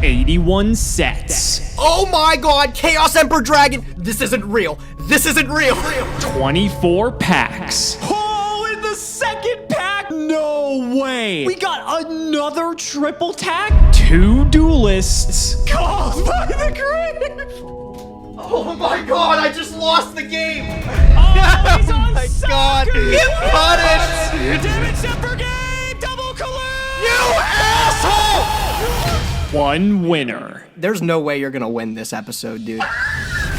81 sets. Oh my god, Chaos Emperor Dragon! This isn't real. This isn't real. 24 packs. Oh, in the second pack? No way. We got another triple tack? 2 duelists. Caused by the grave. Oh my god, I just lost the game! Oh, he's on my soccer. god, get punished! Damage Semper game, double collect. You asshole! 1 winner. There's no way you're gonna win this episode, dude.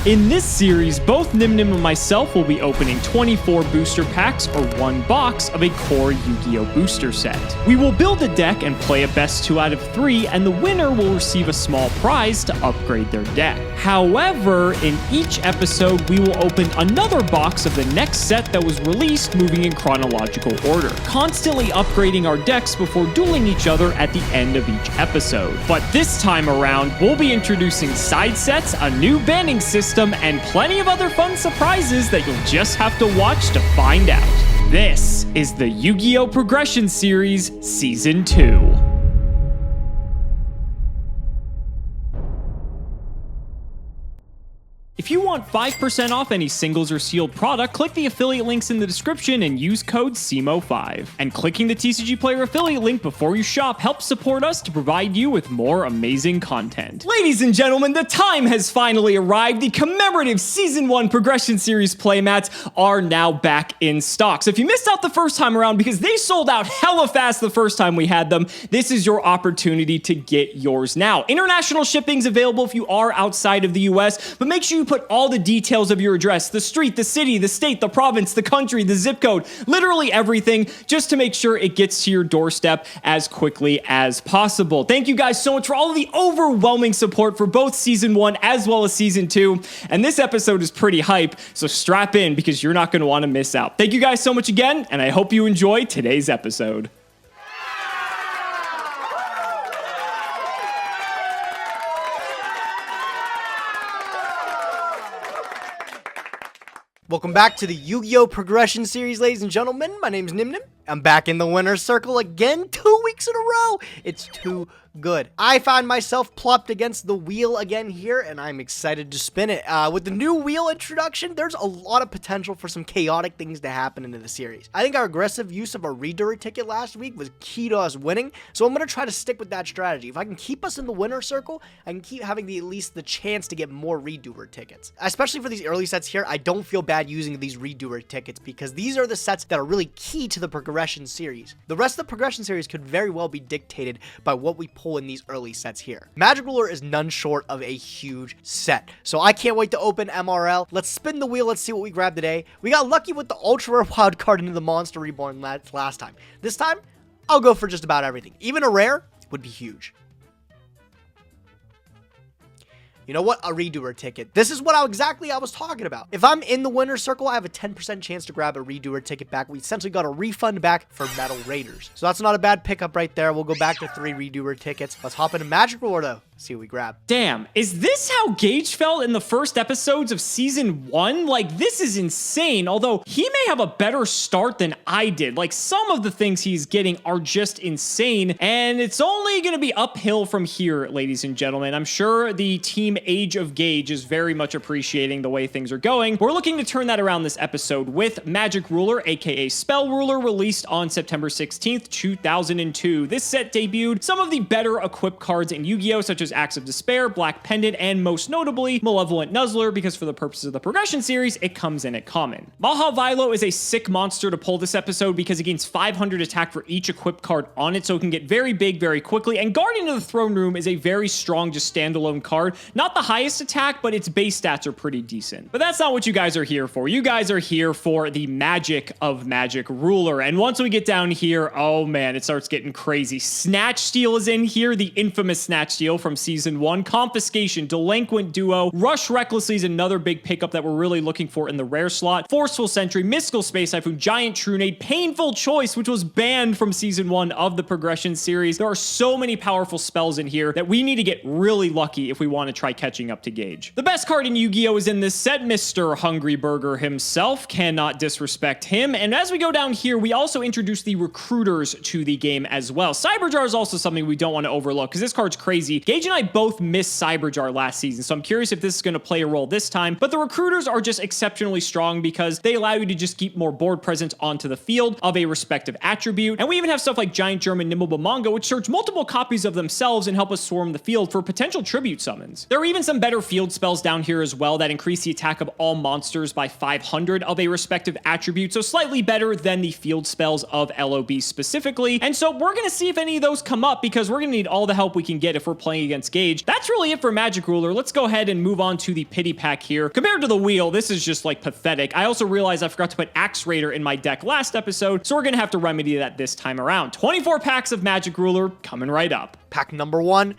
In this series, both Nyhmnim and myself will be opening 24 booster packs or 1 box of a core Yu-Gi-Oh! Booster set. We will build a deck and play a best 2 out of 3, and the winner will receive a small prize to upgrade their deck. However, in each episode, we will open another box of the next set that was released moving in chronological order, constantly upgrading our decks before dueling each other at the end of each episode. But this time around, we'll be introducing side sets, a new banning system, and plenty of other fun surprises that you'll just have to watch to find out. This is the Yu-Gi-Oh! Progression Series Season 2. If you want 5% off any singles or sealed product, click the affiliate links in the description and use code Cimoooooooo5. And clicking the TCG Player affiliate link before you shop helps support us to provide you with more amazing content. Ladies and gentlemen, the time has finally arrived. The commemorative Season 1 Progression Series playmats are now back in stock. So if you missed out the first time around because they sold out hella fast the first time we had them, this is your opportunity to get yours now. International shipping's available if you are outside of the US, but make sure you put all the details of your address, the street, the city, the state, the province, the country, the zip code, literally everything, just to make sure it gets to your doorstep as quickly as possible. Thank you guys so much for all of the overwhelming support for both Season 1 as well as Season 2. And this episode is pretty hype, so strap in because you're not going to want to miss out. Thank you guys so much again, and I hope you enjoy today's episode. Welcome back to the Yu-Gi-Oh! Progression Series, ladies and gentlemen. My name's Nyhmnim. I'm back in the winner's circle again, 2 weeks in a row. It's too good. I find myself plopped against the wheel again here, and I'm excited to spin it. With the new wheel introduction, there's a lot of potential for some chaotic things to happen into the series. I think our aggressive use of our redirect ticket last week was key to us winning, so I'm going to try to stick with that strategy. If I can keep us in the winner's circle, I can keep having at least the chance to get more redirect tickets. Especially for these early sets here, I don't feel bad using these redirect tickets because these are the sets that are really key to the progression series. The rest of the progression series could very well be dictated by what we pull in these early sets here. Magic Ruler is none short of a huge set, so I can't wait to open MRL. Let's spin the wheel. Let's see what we grab today. We got lucky with the ultra rare wild card into the Monster Reborn last time. This time, I'll go for just about everything. Even a rare would be huge. You know what? A redoer ticket. This is what exactly I was talking about. If I'm in the winner's circle, I have a 10% chance to grab a redoer ticket back. We essentially got a refund back for Metal Raiders. So that's not a bad pickup right there. We'll go back to 3 redoer tickets. Let's hop into Magic Ruler though. See what we grab. Damn, is this how Gage felt in the first episodes of Season 1? Like, this is insane, although he may have a better start than I did. Like, some of the things he's getting are just insane, and it's only gonna be uphill from here, ladies and gentlemen. I'm sure the team Age of Gage is very much appreciating the way things are going. We're looking to turn that around this episode with Magic Ruler, aka Spell Ruler, released on September 16th, 2002. This set debuted some of the better equipped cards in Yu-Gi-Oh! Such as Axe of Despair, Black Pendant, and most notably, Malevolent Nuzzler, because for the purposes of the progression series, it comes in at common. Maha Vilo is a sick monster to pull this episode because it gains 500 attack for each equipped card on it, so it can get very big very quickly, and Guardian of the Throne Room is a very strong, just standalone card. Not the highest attack, but its base stats are pretty decent. But that's not what you guys are here for. You guys are here for the magic of Magic Ruler, and once we get down here, oh man, it starts getting crazy. Snatch Steal is in here, the infamous Snatch Steal from Season 1, Confiscation, Delinquent Duo, Rush Recklessly is another big pickup that we're really looking for in the rare slot, Forceful Sentry, Mystical Space Typhoon, Giant Trunade, Painful Choice, which was banned from Season 1 of the progression series. There are so many powerful spells in here that we need to get really lucky if we want to try catching up to Gage. The best card in Yu-Gi-Oh! Is in this set, Mr. Hungry Burger himself, cannot disrespect him, and as we go down here, we also introduce the recruiters to the game as well. Cyberjar is also something we don't want to overlook, because this card's crazy. Gage Gage and I both missed Cyberjar last season, so I'm curious if this is going to play a role this time. But the recruiters are just exceptionally strong because they allow you to just keep more board presence onto the field of a respective attribute. And we even have stuff like Giant Germ and Nimble Mongo, which search multiple copies of themselves and help us swarm the field for potential tribute summons. There are even some better field spells down here as well that increase the attack of all monsters by 500 of a respective attribute, so slightly better than the field spells of LOB specifically. And so we're going to see if any of those come up because we're going to need all the help we can get if we're playing against Gage. That's really it for Magic Ruler. Let's go ahead and move on to the pity pack here. Compared to the wheel, this is just like pathetic. I also realized I forgot to put Axe Raider in my deck last episode, so we're going to have to remedy that this time around. 24 packs of Magic Ruler coming right up. Pack number 1,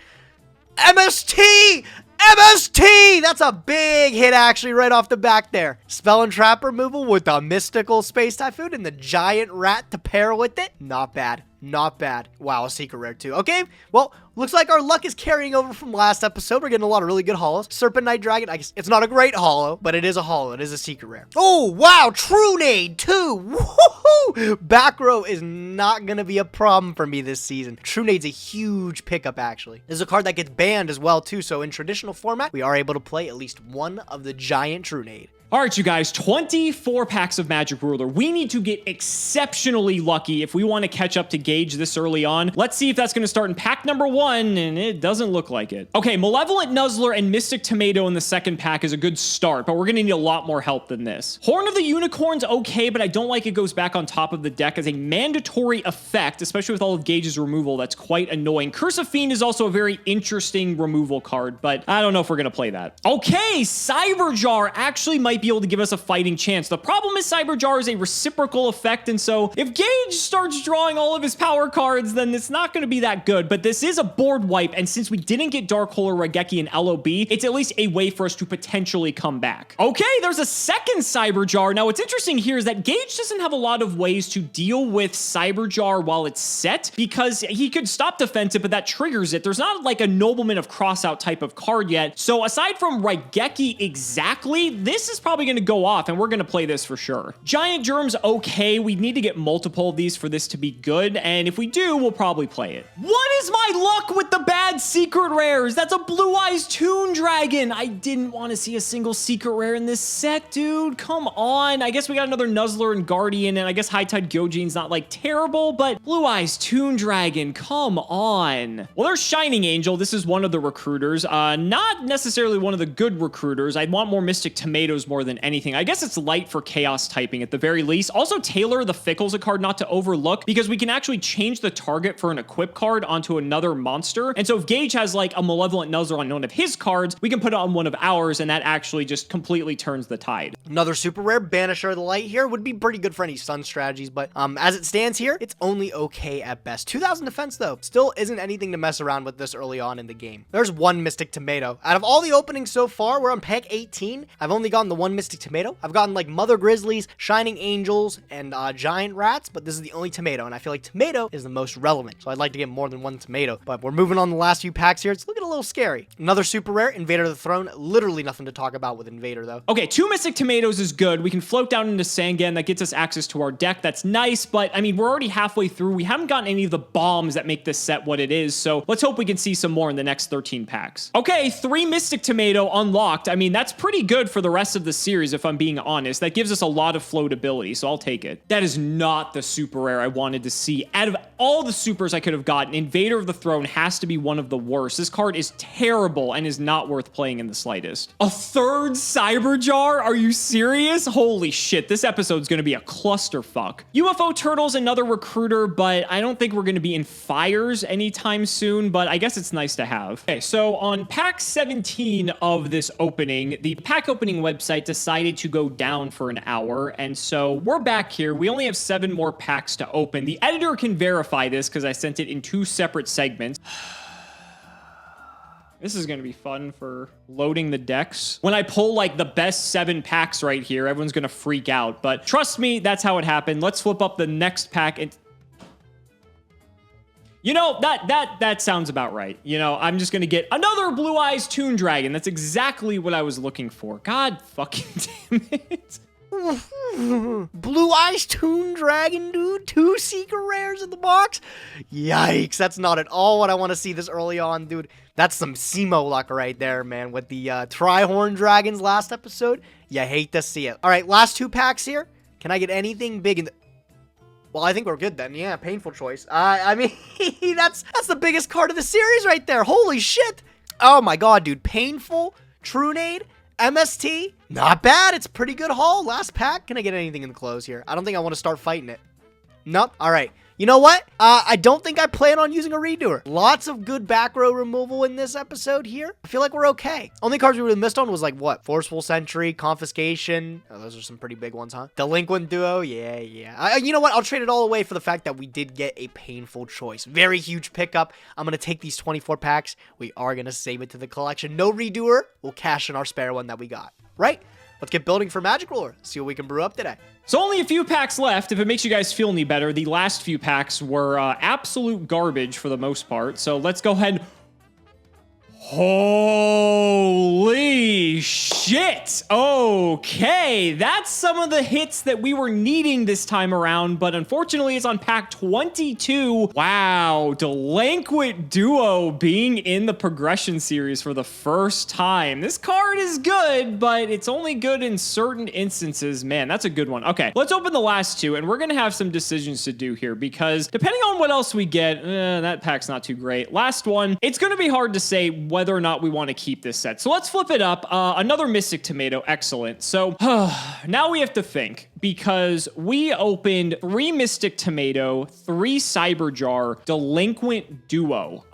MST! MST! That's a big hit, actually, right off the back there. Spell and trap removal with the Mystical Space Typhoon and the Giant Rat to pair with it. Not bad. Not bad. Wow, a secret rare too. Okay, well, looks like our luck is carrying over from last episode. We're getting a lot of really good holos. Serpent Knight Dragon, I guess it's not a great holo, but it is a holo. It is a secret rare. Oh, wow, Trunade too. Woohoo! Back row is not going to be a problem for me this season. Trunade's a huge pickup, actually. This is a card that gets banned as well too, so in traditional format, we are able to play at least one of the giant Trunade. All right, you guys, 24 packs of Magic Ruler. We need to get exceptionally lucky if we want to catch up to Gage this early on. Let's see if that's going to start in pack number 1, and it doesn't look like it. Okay, Malevolent Nuzzler and Mystic Tomato in the second pack is a good start, but we're going to need a lot more help than this. Horn of the Unicorn's okay, but I don't like it goes back on top of the deck as a mandatory effect, especially with all of Gage's removal. That's quite annoying. Curse of Fiend is also a very interesting removal card, but I don't know if we're going to play that. Okay, Cyberjar actually might be able to give us a fighting chance. The problem is Cyberjar is a reciprocal effect, and so if Gage starts drawing all of his power cards, then it's not going to be that good, but this is a board wipe, and since we didn't get Dark Hole or Raigeki in LOB, it's at least a way for us to potentially come back. Okay, there's a second Cyberjar. Now, what's interesting here is that Gage doesn't have a lot of ways to deal with Cyberjar while it's set, because he could stop defensive, but that triggers it. There's not like a Nobleman of Crossout type of card yet, so aside from Raigeki exactly, this is probably going to go off, and we're going to play this for sure. Giant Germ's okay. We need to get multiple of these for this to be good, and if we do, we'll probably play it. What is my luck with the bad secret rares? That's a Blue Eyes Toon Dragon. I didn't want to see a single secret rare in this set, dude. Come on. I guess we got another Nuzzler and Guardian, and I guess High Tide Gyojin's not like terrible, but Blue Eyes Toon Dragon, come on. Well, there's Shining Angel. This is one of the recruiters. Not necessarily one of the good recruiters. I'd want more Mystic Tomatoes more than anything. I guess it's light for chaos typing at the very least. Also, Taylor the Fickle's a card not to overlook because we can actually change the target for an equip card onto another monster. And so if Gage has like a Malevolent Nuzzler on one of his cards, we can put it on one of ours, and that actually just completely turns the tide. Another super rare, Banisher of the Light here, would be pretty good for any stun strategies, but as it stands here, it's only okay at best. 2,000 defense though, still isn't anything to mess around with this early on in the game. There's one Mystic Tomato. Out of all the openings so far, we're on pack 18. I've only gotten the one Mystic Tomato. I've gotten like Mother Grizzlies, Shining Angels, and Giant Rats, but this is the only tomato, and I feel like tomato is the most relevant, so I'd like to get more than one tomato, but we're moving on the last few packs here. It's looking a little scary. Another super rare, Invader of the Throne. Literally nothing to talk about with Invader, though. Okay, 2 Mystic Tomatoes is good. We can float down into Sangan. That gets us access to our deck. That's nice, but I mean, we're already halfway through. We haven't gotten any of the bombs that make this set what it is, so let's hope we can see some more in the next 13 packs. Okay, 3 Mystic Tomato unlocked. I mean, that's pretty good for the rest of the series, if I'm being honest. That gives us a lot of floatability, so I'll take it. That is not the super rare I wanted to see. Out of all the supers I could have gotten, Invader of the Throne has to be one of the worst. This card is terrible and is not worth playing in the slightest. A third Cyberjar? Are you serious? Holy shit, this episode's gonna be a clusterfuck. UFO Turtle's another recruiter, but I don't think we're gonna be in fires anytime soon, but I guess it's nice to have. Okay, so on pack 17 of this opening, the pack opening website decided to go down for an hour, and so we're back here. We only have 7 more packs to open. The editor can verify this because I sent it in 2 separate segments. This is going to be fun for loading the decks. When I pull like the best 7 packs right here, everyone's going to freak out, but trust me, that's how it happened. Let's flip up the next pack and you know, that sounds about right. You know, I'm just gonna get another Blue Eyes Toon Dragon. That's exactly what I was looking for. God fucking damn it. Blue Eyes Toon Dragon, dude. 2 secret rares in the box. Yikes, that's not at all what I want to see this early on, dude. That's some Cimoooooooo luck right there, man, with the Tri-Horn Dragons last episode. You hate to see it. All right, last 2 packs here. Can I get anything big in the... Well, I think we're good then. Yeah, painful choice. I mean, that's the biggest card of the series right there. Holy shit. Oh my god, dude. Painful, Trunade, MST. Not bad. It's a pretty good haul. Last pack. Can I get anything in the close here? I don't think I want to start fighting it. Nope. All right. You know what? I don't think I plan on using a redoer. Lots of good back row removal in this episode here. I feel like we're okay. Only cards we really missed on was like what? Forceful Sentry, Confiscation. Oh, those are some pretty big ones, huh? Delinquent Duo. Yeah. You know what? I'll trade it all away for the fact that we did get a painful choice. Very huge pickup. I'm going to take these 24 packs. We are going to save it to the collection. No redoer. We'll cash in our spare one that we got. Right? Let's get building for Magic Ruler. See what we can brew up today. So only a few packs left. If it makes you guys feel any better, the last few packs were absolute garbage for the most part. So let's go ahead. Holy shit. Okay, that's some of the hits that we were needing this time around, but unfortunately it's on pack 22. Wow, Delinquent Duo being in the progression series for the first time. This card is good, but it's only good in certain instances. Man, that's a good one. Okay, let's open the last 2, and we're gonna have some decisions to do here because depending on what else we get, that pack's not too great. Last one, it's gonna be hard to say whether or not we want to keep this set. So let's flip it up. Another Mystic Tomato. Excellent. So now we have to think because we opened 3 Mystic Tomato, 3 Cyberjar, Delinquent Duo.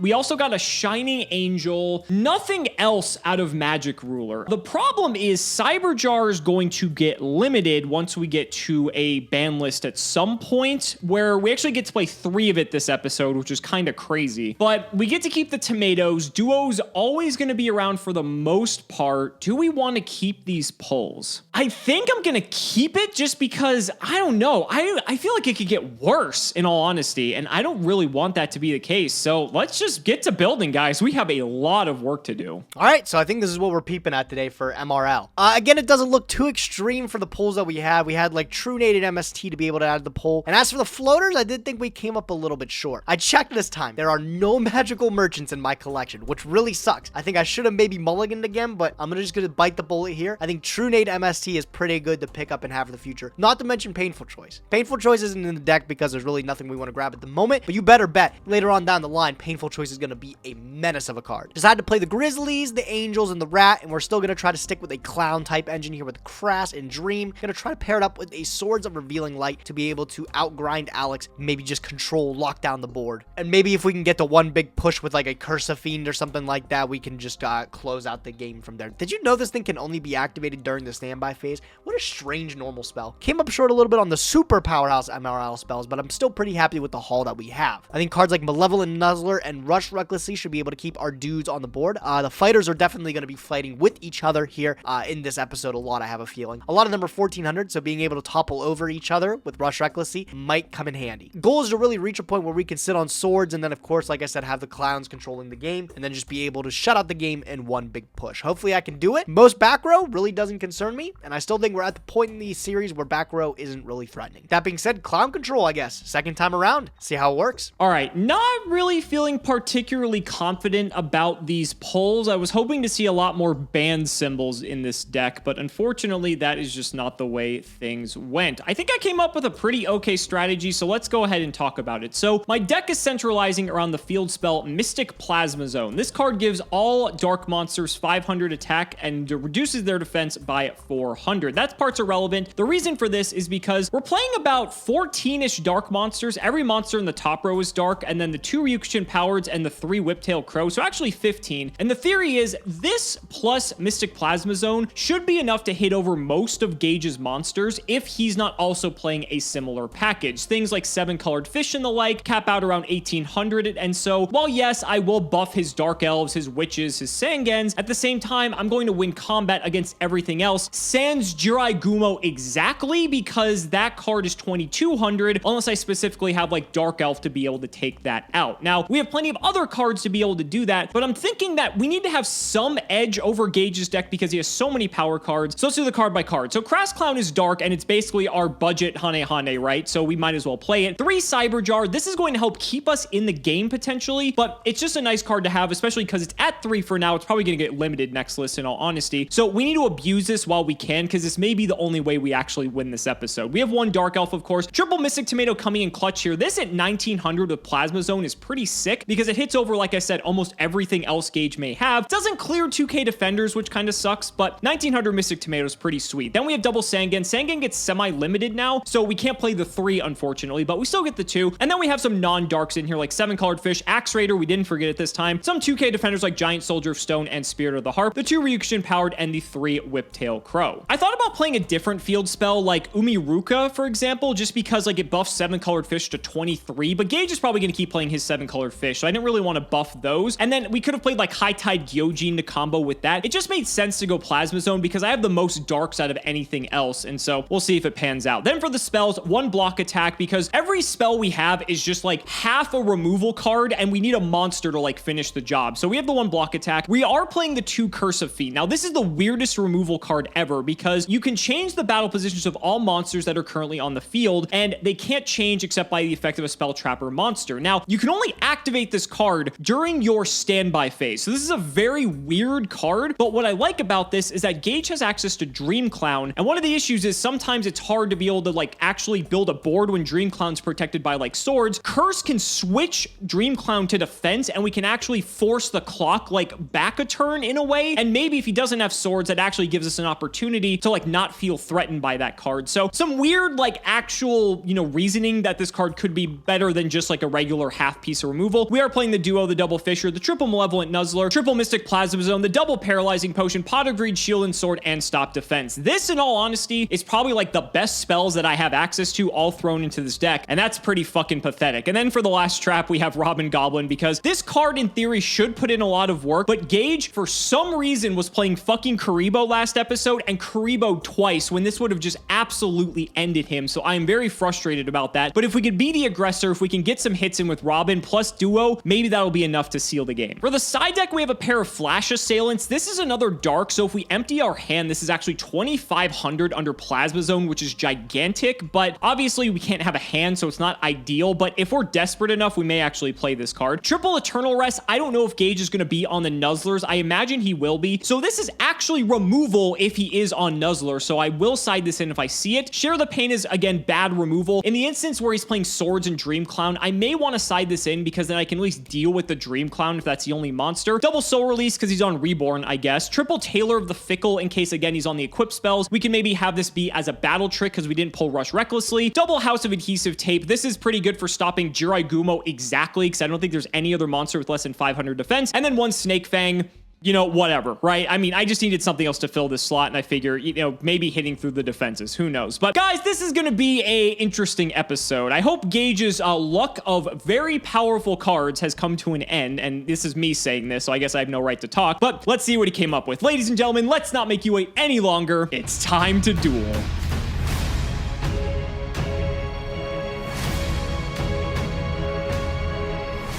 We also got a Shining Angel, nothing else out of Magic Ruler. The problem is Cyberjar is going to get limited once we get to a ban list at some point where we actually get to play 3 of it this episode, which is kind of crazy. But we get to keep the tomatoes. Duo's always going to be around for the most part. Do we want to keep these pulls? I think I'm going to keep it just because, I don't know. I feel like it could get worse in all honesty, and I don't really want that to be the case. So let's just get to building, guys. We have a lot of work to do. All right, so I think this is what we're peeping at today for MRL. Again, it doesn't look too extreme for the pulls that we had. We had like Trunade and MST to be able to add the pull. And as for the floaters, I did think we came up a little bit short. I checked this time. There are no magical merchants in my collection, which really sucks. I think I should have maybe mulliganed again, but I'm just going to bite the bullet here. I think Trunade MST is pretty good to pick up and have for the future. Not to mention Painful Choice. Painful Choice isn't in the deck because there's really nothing we want to grab at the moment, but you better bet later on down the line, Painful Choice is going to be a menace of a card. Decided to play the Grizzlies, the Angels, and the Rat, and we're still going to try to stick with a Clown type engine here with Crass and Dream. Going to try to pair it up with a Swords of Revealing Light to be able to outgrind Alex, maybe just control, lock down the board. And maybe if we can get to one big push with like a Cursa Fiend or something like that, we can just close out the game from there. Did you know this thing can only be activated during the standby phase? What a strange normal spell. Came up short a little bit on the super powerhouse MRL spells, but I'm still pretty happy with the haul that we have. I think cards like Malevolent Nuzzler and Rush Recklessly should be able to keep our dudes on the board. The fighters are definitely going to be fighting with each other here in this episode a lot, I have a feeling. A lot of them are 1400, so being able to topple over each other with Rush Recklessly might come in handy. Goal is to really reach a point where we can sit on swords and then, of course, like I said, have the clowns controlling the game and then just be able to shut out the game in one big push. Hopefully I can do it. Most back row really doesn't concern me, and I still think we're at the point in the series where back row isn't really threatening. That being said, clown control, I guess. Second time around. See how it works. All right, not really feeling particularly confident about these pulls. I was hoping to see a lot more band symbols in this deck, but unfortunately that is just not the way things went. I think I came up with a pretty okay strategy, so let's go ahead and talk about it. So my deck is centralizing around the field spell Mystic Plasma Zone. This card gives all dark monsters 500 attack and reduces their defense by 400. That part's irrelevant. The reason for this is because we're playing about 14-ish dark monsters. Every monster in the top row is dark, and then the 2 Ryukushin Powards and the 3 Whiptail Crow, so actually 15. And the theory is this plus Mystic Plasma Zone should be enough to hit over most of Gage's monsters if he's not also playing a similar package. Things like 7-colored fish and the like cap out around 1800, and so while yes, I will buff his Dark Elves, his Witches, his Sangens, at the same time, I'm going to win combat against everything else, sans Jirai Gumo exactly because that card is 2200 unless I specifically have like Dark Elf to be able to take that out. Now, we have plenty of other cards to be able to do that, but I'm thinking that we need to have some edge over Gage's deck because he has so many power cards. So let's do the card by card. So Crass Clown is dark and it's basically our budget Hane Hane, right? So we might as well play it. 3 Cyber Jar. This is going to help keep us in the game potentially, but it's just a nice card to have, especially because it's at 3 for now. It's probably going to get limited next list in all honesty. So we need to abuse this while we can because this may be the only way we actually win this episode. We have 1 Dark Elf, of course. Triple Mystic Tomato coming in clutch here. This at 1900 with Plasma Zone is pretty sick because it hits over, like I said, almost everything else Gage may have. Doesn't clear 2k defenders, which kind of sucks, but 1900 Mystic Tomato is pretty sweet. Then we have double Sangan. Sangan gets semi-limited now, so we can't play the 3, unfortunately, but we still get the 2. And then we have some non-darks in here, like 7-colored fish, Axe Raider, we didn't forget it this time. Some 2k defenders like Giant Soldier of Stone and Spirit of the Harp, the 2 Ryukushin powered, and the 3 Whiptail Crow. I thought about playing a different field spell like Umiruka, for example, just because like it buffs 7-colored fish to 23, but Gage is probably going to keep playing his 7-colored fish, so I didn't really want to buff those. And then we could have played like High Tide Gyojin to combo with that. It just made sense to go Plasma Zone because I have the most darks out of anything else, and so we'll see if it pans out. Then for the spells, 1 block attack because every spell we have is just like half a removal card and we need a monster to like finish the job. So we have the 1 block attack. We are playing the 2 Curse of Feet. Now this is the weirdest removal card ever because you can change the battle positions of all monsters that are currently on the field and they can't change except by the effect of a spell trap or monster. Now you can only activate this card during your standby phase. So this is a very weird card, but what I like about this is that Gage has access to Dream Clown, and one of the issues is sometimes it's hard to be able to like actually build a board when Dream Clown's protected by like swords. Curse can switch Dream Clown to defense and we can actually force the clock like back a turn in a way, and maybe if he doesn't have swords, that actually gives us an opportunity to like not feel threatened by that card. So some weird like actual, you know, reasoning that this card could be better than just like a regular half piece of removal. We are playing the duo, the double Fisher, the triple Malevolent Nuzzler, triple Mystic Plasma Zone, the double Paralyzing Potion, Pot of Greed, Shield and Sword, and Stop Defense. This, in all honesty, is probably like the best spells that I have access to all thrown into this deck, and that's pretty fucking pathetic. And then for the last trap, we have Robin Goblin because this card in theory should put in a lot of work, but Gage, for some reason, was playing fucking Karibo last episode and Karibo twice when this would have just absolutely ended him. So I am very frustrated about that. But if we could be the aggressor, if we can get some hits in with Robin plus duo, maybe that'll be enough to seal the game. For the side deck, we have a pair of Flash Assailants. This is another dark, so if we empty our hand, this is actually 2500 under Plasma Zone, which is gigantic, but obviously we can't have a hand, so it's not ideal, but if we're desperate enough, we may actually play this card. Triple Eternal Rest, I don't know if Gage is going to be on the Nuzzlers. I imagine he will be, so this is actually removal if he is on Nuzzler, so I will side this in if I see it. Share the Pain is, again, bad removal. In the instance where he's playing Swords and Dream Clown, I may want to side this in because then I can at least deal with the Dream Clown if that's the only monster. Double Soul Release because he's on Reborn, I guess. Triple Tailor of the Fickle in case, again, he's on the equip spells. We can maybe have this be as a battle trick because we didn't pull Rush Recklessly. Double House of Adhesive Tape. This is pretty good for stopping Jirai Gumo exactly because I don't think there's any other monster with less than 500 defense. And then 1 Snake Fang. You know, whatever, right? I mean, I just needed something else to fill this slot, and I figure, you know, maybe hitting through the defenses. Who knows? But guys, this is going to be a interesting episode. I hope Gage's luck of very powerful cards has come to an end, and this is me saying this, so I guess I have no right to talk, but let's see what he came up with. Ladies and gentlemen, let's not make you wait any longer. It's time to duel.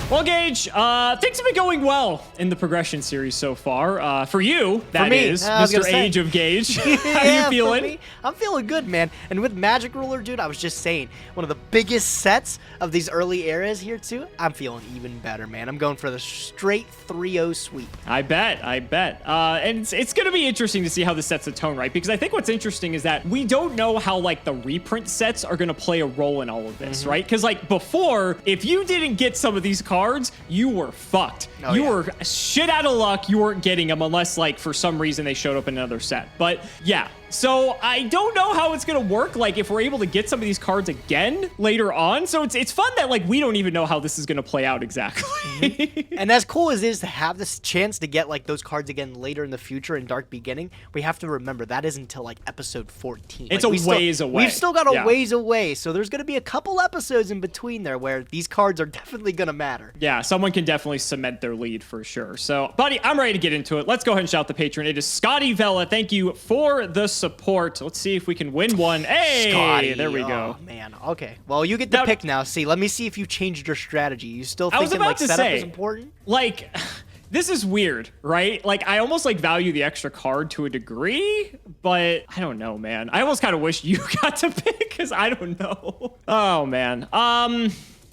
Well, Gage, things have been going well in the progression series so far. For you, that is, Mr. Age of Gage. How are you feeling? I'm feeling good, man. And with Magic Ruler, dude, I was just saying, one of the biggest sets of these early eras here, too. I'm feeling even better, man. I'm going for the straight 3-0 sweep. I bet. And it's going to be interesting to see how this sets the tone, right? Because I think what's interesting is that we don't know how, like, the reprint sets are going to play a role in all of this, right? Because, like, before, if you didn't get some of these cards, you were fucked. You were shit out of luck. You weren't getting them unless, like, for some reason they showed up in another set. But yeah, so I don't know how it's gonna work, like, if we're able to get some of these cards again later on. So it's fun that, like, we don't even know how this is gonna play out exactly. And as cool as it is to have this chance to get, like, those cards again later in the future in Dark Beginning, we have to remember that isn't until, like, episode 14. It's like, a ways away. We've still got a ways away, so there's gonna be a couple episodes in between there where these cards are definitely gonna matter. Yeah, someone can definitely cement their lead for sure. So, buddy, I'm ready to get into it. Let's go ahead and shout the patron. It is Scotty Vela. Thank you for the support. Let's see if we can win one. Hey, Scotty. there we go. Oh, man. Okay. Well, you get to pick now. See, let me see if you changed your strategy. You still thinking like setup is important? Like, this is weird, right? Like, I almost like value the extra card to a degree, but I don't know, man. I almost kind of wish you got to pick because I don't know. Oh, man.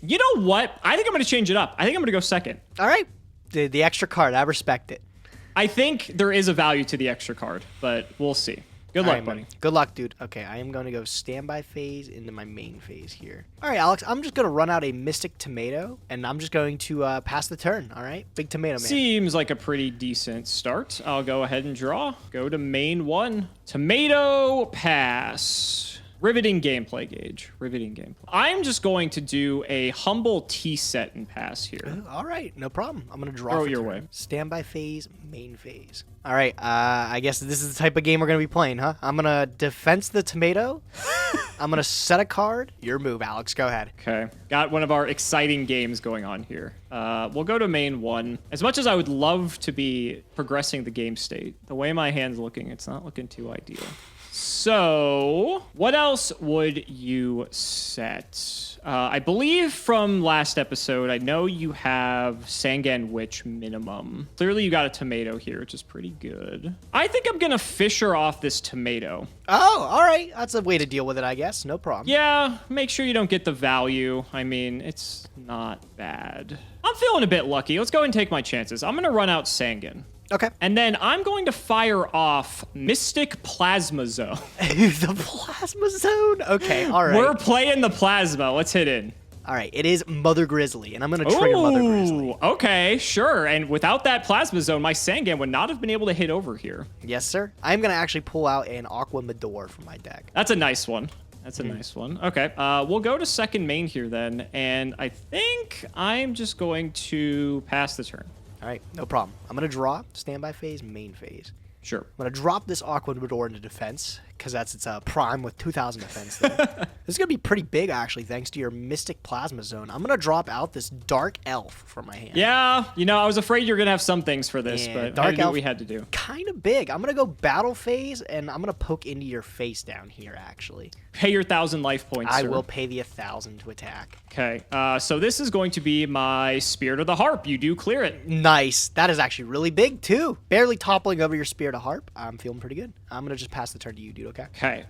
You know what? I think I'm going to change it up. I think I'm going to go second. All right. The extra card. I respect it. I think there is a value to the extra card, but we'll see. Good luck, buddy. Good luck, dude. Okay, I am going to go standby phase into my main phase here. All right, Alex, I'm just going to run out a Mystic Tomato, and I'm just going to pass the turn, all right? Big Tomato Man. Seems like a pretty decent start. I'll go ahead and draw. Go to main 1. Tomato pass. Riveting gameplay, Gage. Riveting gameplay. I'm just going to do a humble T set and pass here. All right, no problem. I'm going to draw Throw for your turn. way. Standby phase, main phase. All right, I guess this is the type of game we're going to be playing, huh? I'm going to defense the tomato. I'm going to set a card. Your move, Alex. Go ahead. Okay. Got one of our exciting games going on here. We'll go to main 1. As much as I would love to be progressing the game state, the way my hand's looking, it's not looking too ideal. So, what else would you set? I believe from last episode, I know you have Sangan Witch minimum. Clearly, you got a tomato here, which is pretty good. I think I'm going to Fisher off this tomato. Oh, all right. That's a way to deal with it, I guess. No problem. Yeah, make sure you don't get the value. I mean, it's not bad. I'm feeling a bit lucky. Let's go ahead and take my chances. I'm going to run out Sangan. Okay. And then I'm going to fire off Mystic Plasma Zone. The Plasma Zone? Okay, all right. We're playing the Plasma. Let's hit in. All right, it is Mother Grizzly, and I'm going to trigger Mother Grizzly. Okay, sure. And without that Plasma Zone, my Sangan would not have been able to hit over here. Yes, sir. I'm going to actually pull out an Aqua Medor from my deck. That's a nice one. That's a nice one. Okay, we'll go to second main here then, and I think I'm just going to pass the turn. All right, no problem. I'm going to draw, standby phase, main phase. Sure. I'm going to drop this Aqua Medor into defense, because that's its prime with 2,000 defense there. This is going to be pretty big, actually, thanks to your Mystic Plasma Zone. I'm going to drop out this Dark Elf from my hand. Yeah, you know, I was afraid you were going to have some things for this, but Dark Elf, we had to do. Kind of big. I'm going to go battle phase, and I'm going to poke into your face down here, actually. Pay your 1,000 life points, I sir. will pay the 1,000 to attack. Okay, so this is going to be my Spirit of the Harp. You do clear it. Nice. That is actually really big, too. Barely toppling over your Spirit of Harp. I'm feeling pretty good. I'm going to just pass the turn to you, dude, okay? Okay,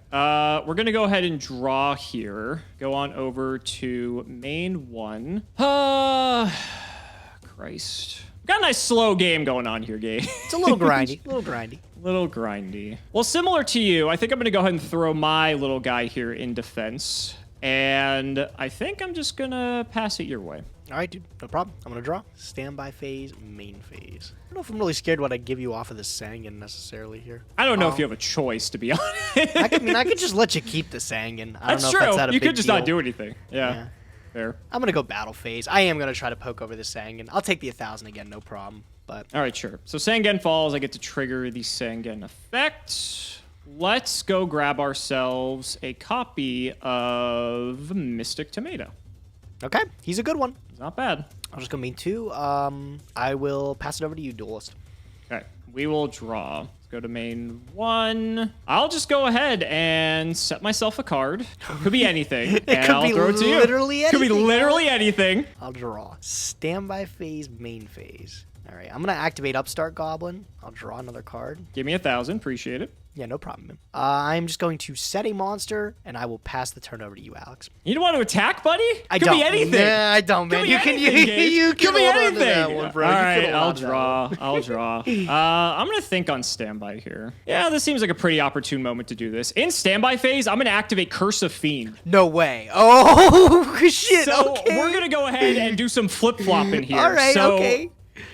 we're going to go ahead and draw here. Go on over to main 1. Christ. Got a nice slow game going on here, Gabe. It's a little grindy. A little grindy. Little grindy. Well, similar to you, I think I'm going to go ahead and throw my little guy here in defense. And I think I'm just going to pass it your way. All right, dude. No problem. I'm going to draw. Standby phase, main phase. I don't know if I'm really scared what I give you off of the Sangan necessarily here. I don't know if you have a choice, to be honest. I could just let you keep the Sangan. I don't That's know true. if that's not a You big could just deal. not do anything. Yeah. Fair. I'm going to go battle phase. I am going to try to poke over the Sangan. I'll take the 1,000 again, no problem. But all right, sure. So Sangan falls. I get to trigger the Sangan effect. Let's go grab ourselves a copy of Mystic Tomato. okay, he's a good one. It's not bad. I'm just going to mean 2. I will pass it over to you, Duelist. Okay, we will draw. Let's go to main 1. I'll just go ahead and set myself a card. Could be anything. And could I'll be throw it to you. literally Could be anything, literally anything. I'll draw. Standby phase, main phase. All right, I'm going to activate Upstart Goblin. I'll draw another card. Give me 1,000. Appreciate it. Yeah, no problem, man. I'm just going to set a monster, and I will pass the turn over to you, Alex. You don't want to attack, buddy? I Could don't. be anything. Nah, I don't, man. Could be You can anything, Gage. you can Could be hold on to anything. that one, bro. All You can right, hold I'll on to that draw. one. I'll draw. I'm gonna think on standby here. Yeah, this seems like a pretty opportune moment to do this. In standby phase, I'm gonna activate Curse of Fiend. No way. Oh shit. So okay. we're gonna go ahead and do some flip flopping here. All right. So okay.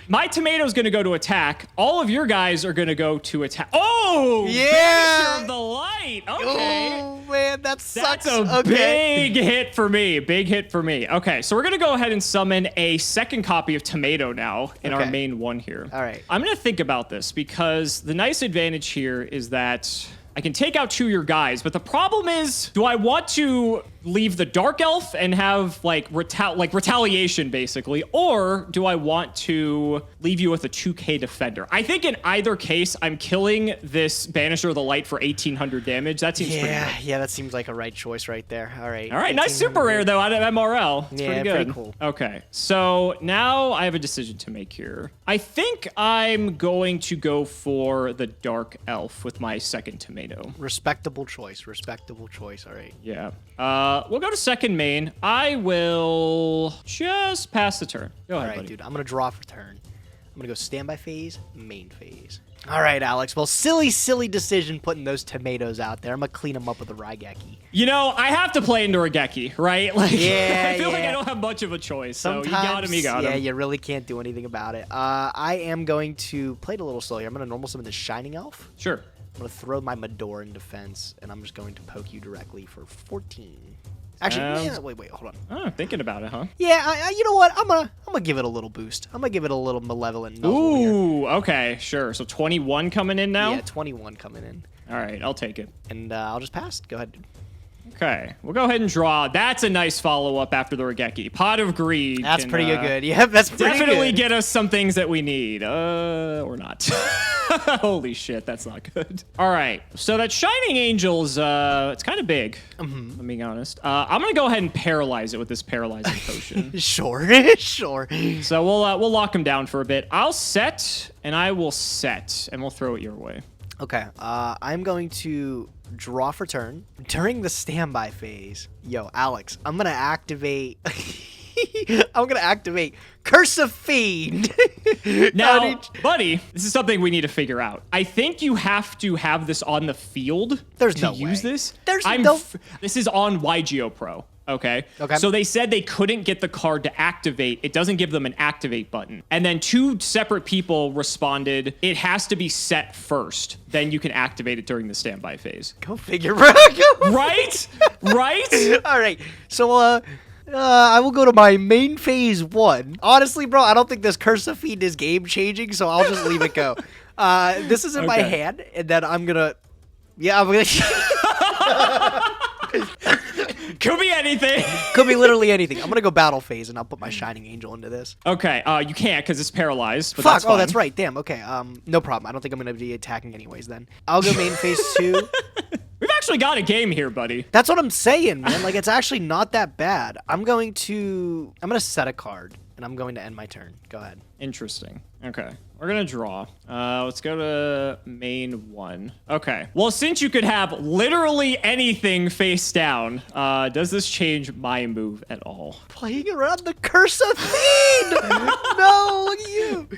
my tomato's gonna go to attack. All of your guys are gonna go to attack. Oh, Yeah. Banisher of the Light. Okay. Oh man, that sucks. That's a big hit for me. Big hit for me. Okay, so we're going to go ahead and summon a second copy of Tomato now in our Okay. main 1 here. All right. I'm going to think about this because the nice advantage here is that I can take out 2 of your guys, but the problem is, do I want to leave the Dark Elf and have like retaliation basically, or do I want to leave you with a 2k defender? I think in either case, I'm killing this Banisher of the Light for 1800 damage. That seems pretty good. Yeah, that seems like a right choice right there. All right. All right, nice super rare though out of MRL. It's pretty good. Pretty cool. Okay, so now I have a decision to make here. I think I'm going to go for the Dark Elf with my second tomato. Respectable choice. Respectable choice. All right. Yeah. We'll go to second main. I will just pass the turn. Go ahead, All right, buddy. dude. I'm going to draw for turn. I'm going to go standby phase, main phase. All right, Alex. Well, silly decision putting those tomatoes out there. I'm going to clean them up with a Raigeki. You know, I have to play into Raigeki, right? Like, Yeah, I feel like yeah. I don't have much of a choice. Sometimes, so you got him. Yeah, you really can't do anything about it. I am going to play it a little slow here. I'm going to normal summon the Shining Elf. Sure. I'm going to throw my Medora in defense, and I'm just going to poke you directly for 14. Actually, yeah, wait, hold on. Oh, thinking about it, huh? Yeah, you know what? I'm gonna give it a little boost. I'm gonna give it a little malevolent nuzzle here. Ooh, okay, sure. So 21 coming in now? Yeah, 21 coming in. All right, I'll take it. And I'll just pass. Go ahead, dude. Okay, we'll go ahead and draw. That's a nice follow-up after the Raigeki. Pot of Greed. That's can, pretty good. Yeah, that's pretty Definitely good. get us some things that we need. Or not. Holy shit, that's not good. All right, so that Shining Angel's, it's kind of big, I'm being honest. I'm going to go ahead and paralyze it with this Paralyzing Potion. Sure. So we'll lock him down for a bit. I'll set, and I will set, and we'll throw it your way. Okay, I'm going to draw for turn. During the standby phase, yo, Alex, I'm gonna activate... I'm gonna activate Curse of Fiend. Now, buddy, this is something we need to figure out. I think you have to have this on the field There's to no use way. this. There's no... This is on YGO Pro. Okay. Okay. So they said they couldn't get the card to activate. It doesn't give them an activate button. And then 2 separate people responded, it has to be set first. Then you can activate it during the standby phase. Go figure, bro. Right? Right? All right. So, I will go to my main phase 1. Honestly, bro, I don't think this Curse of Fiend is game changing, so I'll just leave it go. This is in my hand, and then I'm gonna... Yeah, I'm gonna... Could be anything. Could be literally anything. I'm gonna go battle phase, and I'll put my Shining Angel into this. Okay, you can't because it's paralyzed. But Fuck. that's fine. Oh, that's right. Damn. Okay. No problem. I don't think I'm gonna be attacking anyways. Then I'll go main phase 2. We've actually got a game here, buddy. That's what I'm saying, man. Like, it's actually not that bad. I'm gonna set a card, and I'm going to end my turn. Go ahead. Interesting. Okay. We're going to draw. Let's go to main 1. Okay. Well, since you could have literally anything face down, does this change my move at all? Playing around the Curse of Fiend! No, look at you.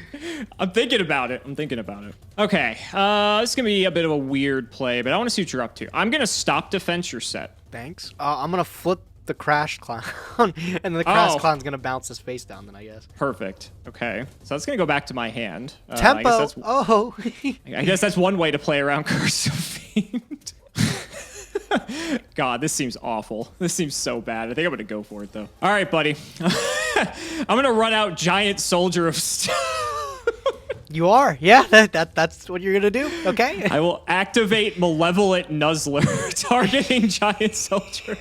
I'm thinking about it. Okay. This is going to be a bit of a weird play, but I want to see what you're up to. I'm going to stop defense your set. Thanks. I'm gonna flip the Crash Clown, and the Crash Clown's gonna bounce his face down. Then I guess. Perfect. Okay. So that's gonna go back to my hand. Tempo. I guess that's one way to play around Curse of Fiend. God, this seems awful. This seems so bad. I think I'm gonna go for it though. All right, buddy. I'm gonna run out Giant Soldier of Stone. You are, yeah. That's what you're gonna do. Okay. I will activate Malevolent Nuzzler, targeting Giant Soldier.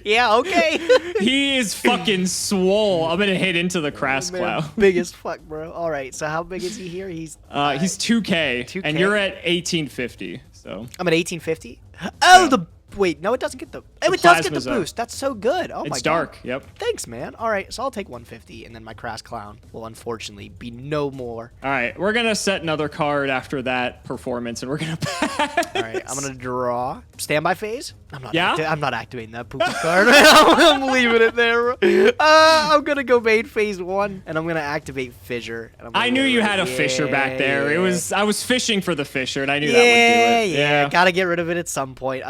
Yeah. Okay. He is fucking swole. I'm gonna hit into the Crash Clown. Big as fuck, bro. All right. So how big is he here? He's 2K, 2K, and you're at 1850. So I'm at 1850. Oh, Yeah. Wait, no, it doesn't get the. Oh, it does get the plasma's up. boost. That's so good. Oh my god. it's dark. Yep. Thanks, man. All right, so I'll take 150, and then my Crash Clown will unfortunately be no more. All right, we're gonna set another card after that performance, and we're gonna pass. All right, I'm gonna draw. Standby phase. I'm not. Yeah? I'm not activating that poopy card. I'm leaving it there. I'm gonna go main phase 1, and I'm gonna activate Fissure. And I knew you had a Fissure back there. Yeah. I was fishing for the Fissure, and I knew that would do it. Yeah. Gotta get rid of it at some point.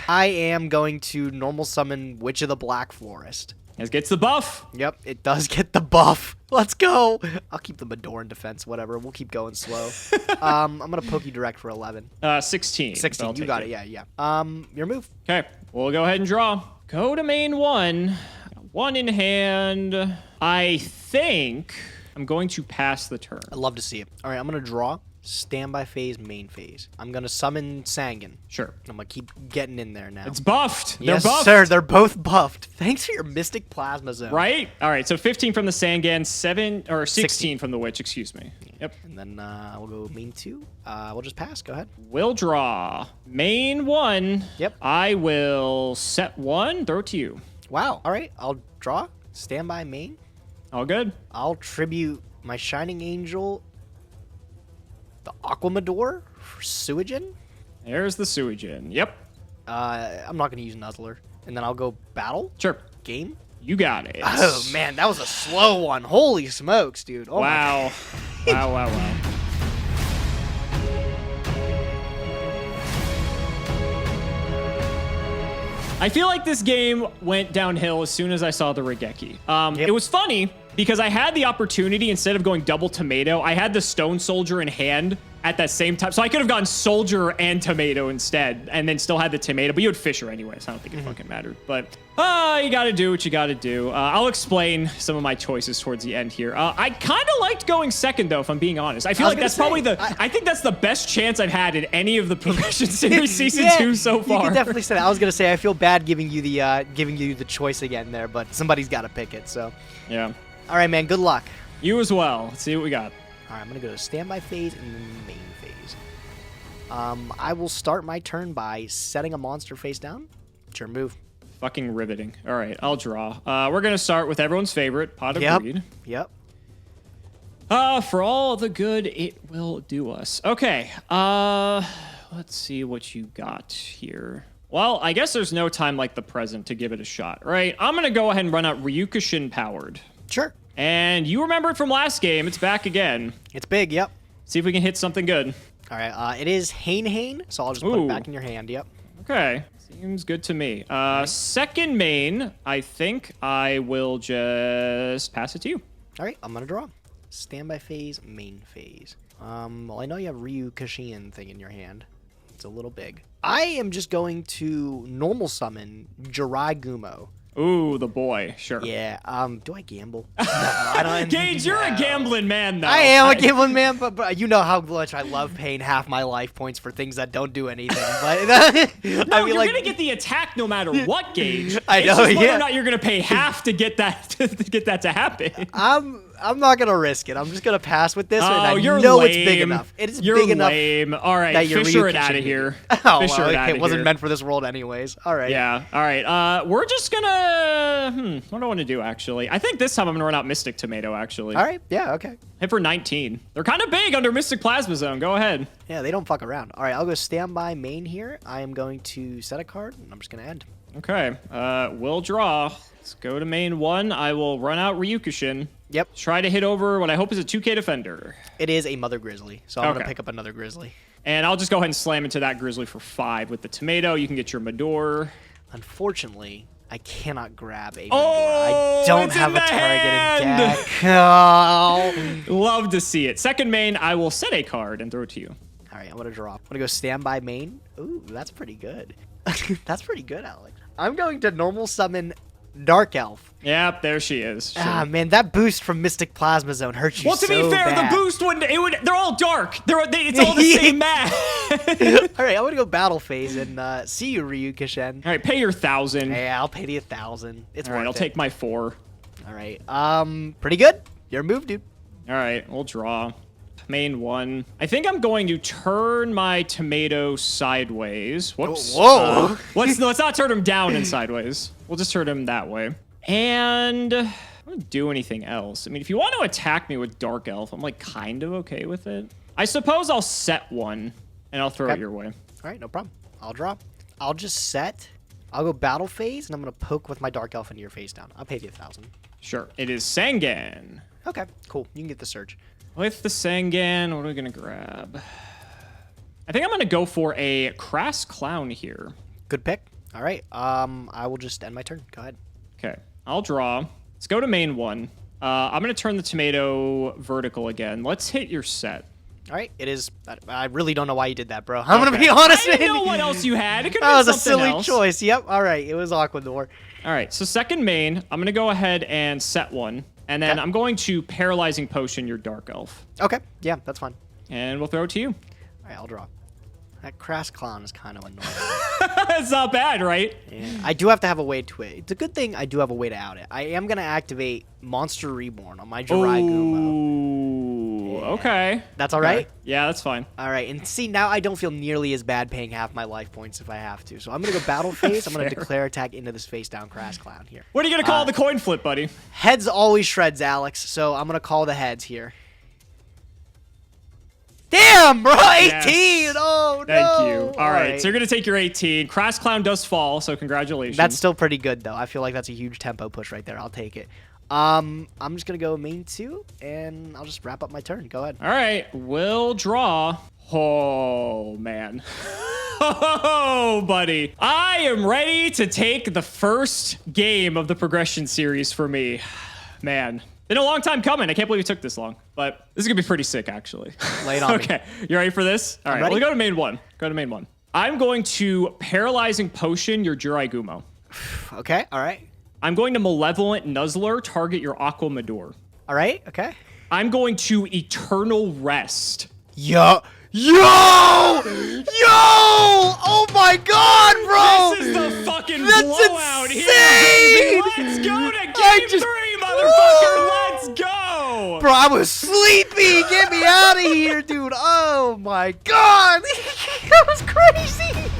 I am going to normal summon Witch of the Black Forest. It gets the buff. Yep, it does get the buff. Let's go. I'll keep the Medora in defense, whatever. We'll keep going slow. I'm going to poke you direct for 11. 16. 16, you got it. Yeah. Your move. Okay, we'll go ahead and draw. Go to main 1. 1 in hand. I think I'm going to pass the turn. I'd love to see it. All right, I'm going to draw. Standby phase, main phase. I'm going to summon Sangan. Sure. I'm going to keep getting in there now. It's buffed. Yes, They're buffed. sir. They're both buffed. Thanks for your Mystic Plasma Zone. Right? All right, so 15 from the Sangan, 16 16 from the Witch, excuse me. Yep. And then we'll go main 2. We'll just pass. Go ahead. Will draw. Main 1. Yep. I will set 1, throw it to you. Wow. All right. I'll draw. Standby main. All good? I'll tribute my Shining Angel, the Aquamador for Suijin. There's the Suijin. Yep. I'm not going to use Nuzzler. And then I'll go battle. Sure. Game. You got it. Oh, man. That was a slow one. Holy smokes, dude. Oh, Wow. Wow. I feel like this game went downhill as soon as I saw the Regeki. Yep. It was funny because I had the opportunity, instead of going double tomato, I had the Stone Soldier in hand at that same time. So I could have gone Soldier and Tomato instead, and then still had the Tomato, but you had Fisher anyway, so I don't think it fucking mattered. But you gotta do what you gotta do. I'll explain some of my choices towards the end here. I kind of liked going second, though, if I'm being honest. I feel like that's probably I think that's the best chance I've had in any of the Progression Series Season 2 so far. You can definitely say that. I was gonna say I feel bad giving you the choice again there, but somebody's got to pick it. So, Yeah. all right, man. Good luck. You as well. Let's see what we got. All right, I'm gonna go to standby phase and then main phase. I will start my turn by setting a monster face down. It's your move. Fucking riveting. All right, I'll draw. We're gonna start with everyone's favorite, Pot of Greed. Yep. For all the good it will do us. Okay. Let's see what you got here. Well, I guess there's no time like the present to give it a shot, right? I'm gonna go ahead and run out Ryukushin powered. Sure. And you remember it from last game. It's back again. It's big. Yep. See if we can hit something good. All right. It is Hain, so I'll just put it back in your hand. Yep. Okay. Seems good to me. Second main, I think I will just pass it to you. All right. I'm gonna draw. Standby phase, main phase. Well, I know you have Ryu Kashin thing in your hand. It's a little big. I am just going to normal summon Jirai Gumo. Ooh, the boy. Sure. Yeah. Do I gamble? No, I don't. Gage, you're a gambling man, though. I am a gambling man, but you know how much I love paying half my life points for things that don't do anything. But no, you're gonna get the attack no matter what, Gage. I know. It's just whether or not you're gonna pay half to get that to happen. I'm not gonna risk it. I'm just gonna pass with this, and I you're know lame. it's big enough. It is you're big enough. Lame. All right, that your Fisher Ryu it out Kashin of here. Oh, Fisher well, it out it of wasn't here. meant for this world, anyways. All right. Yeah. All right. We're just gonna. What do I want to do? Actually, I think this time I'm gonna run out Mystic Tomato. Actually. All right. Yeah. Okay. Hit for 19. They're kind of big under Mystic Plasma Zone. Go ahead. Yeah, they don't fuck around. All right, I'll go standby main here. I am going to set a card, and I'm just gonna end. Okay. We'll draw. Let's go to main 1. I will run out Ryukushin. Yep. Try to hit over what I hope is a 2K defender. It is a Mother Grizzly, so I'm Okay. gonna pick up another Grizzly. And I'll just go ahead and slam into that Grizzly for 5 with the Tomato. You can get your Mador. Unfortunately, I cannot grab a Mador. Oh, I don't it's have in a the target in hand. deck. Oh. Love to see it. Second main, I will set a card and throw it to you. All right, I'm gonna draw. I'm gonna go standby main. Ooh, that's pretty good. That's pretty good, Alex. I'm going to normal summon Dark Elf. Yep, there she is. Sure. Ah, man, that boost from Mystic Plasma Zone hurts you Well, to so be fair, bad. the boost they're all dark. It's all the same map. All right, I'm gonna go battle phase and see you, Ryu Kashin. All right, pay your 1,000. Yeah, I'll pay the 1,000. It's All worth right, I'll it. take my 4. All right, pretty good. Your move, dude. All right, we'll draw. Main 1. I think I'm going to turn my Tomato sideways. Whoops. Whoa. Let's not turn him down and sideways. We'll just turn him that way. And I don't do anything else. I mean, if you want to attack me with Dark Elf, I'm like kind of okay with it. I suppose I'll set 1 and I'll throw it your way. All right, no problem. I'll draw. I'll just set. I'll go battle phase, and I'm gonna poke with my Dark Elf into your face down. I'll pay you 1,000. Sure. It is Sangan. Okay, cool. You can get the surge. With the Sangan, what are we going to grab? I think I'm going to go for a Crass Clown here. Good pick. All right. I will just end my turn. Go ahead. Okay. I'll draw. Let's go to main 1. I'm going to turn the Tomato vertical again. Let's hit your set. All right. It is. I really don't know why you did that, bro. I'm gonna be honest. I didn't know what else you had. It could That have was been a something silly else. choice. Yep. All right. It was Aquador. All right. So second main, I'm going to go ahead and set 1. And then Okay. I'm going to Paralyzing Potion your Dark Elf. Okay, yeah, that's fine. And we'll throw it to you. All right, I'll draw. That Crass Clown is kind of annoying. It's not bad, right? Yeah. I do have to have a way to it. It's a good thing I do have a way to out it. I am going to activate Monster Reborn on my Jiraiya. Ooh, okay. That's all right? Okay. Yeah, that's fine. All right, and see, now I don't feel nearly as bad paying half my life points if I have to. So I'm going to go Battle Phase. I'm going to Fair. declare attack into this face down Crass Clown here. What are you going to call the coin flip, buddy? Heads always shreds, Alex, so I'm going to call the heads here. Damn, bro, 18! Yes. Oh, no! Thank you. All right, so you're going to take your 18. Crass Clown does fall, so congratulations. That's still pretty good, though. I feel like that's a huge tempo push right there. I'll take it. I'm just going to go main 2, and I'll just wrap up my turn. Go ahead. All right, we'll draw. Oh, man. Oh, buddy. I am ready to take the first game of the progression series for me. Man. Been a long time coming. I can't believe it took this long, but this is gonna be pretty sick, actually. Lay it on me. Okay, you ready for this? All right, ready. we'll go to main 1. Go to main 1. I'm going to Paralyzing Potion your Jiraiya. Okay, all right. I'm going to Malevolent Nuzzler target your Aqua Mador. All right, okay. I'm going to Eternal Rest. Yo! Oh my god, bro! This is the fucking That's blowout insane! here, baby. Let's go to game 3, motherfucker. Let's go. Bro, I was sleepy! Get me out of here, dude! Oh my god! That was crazy!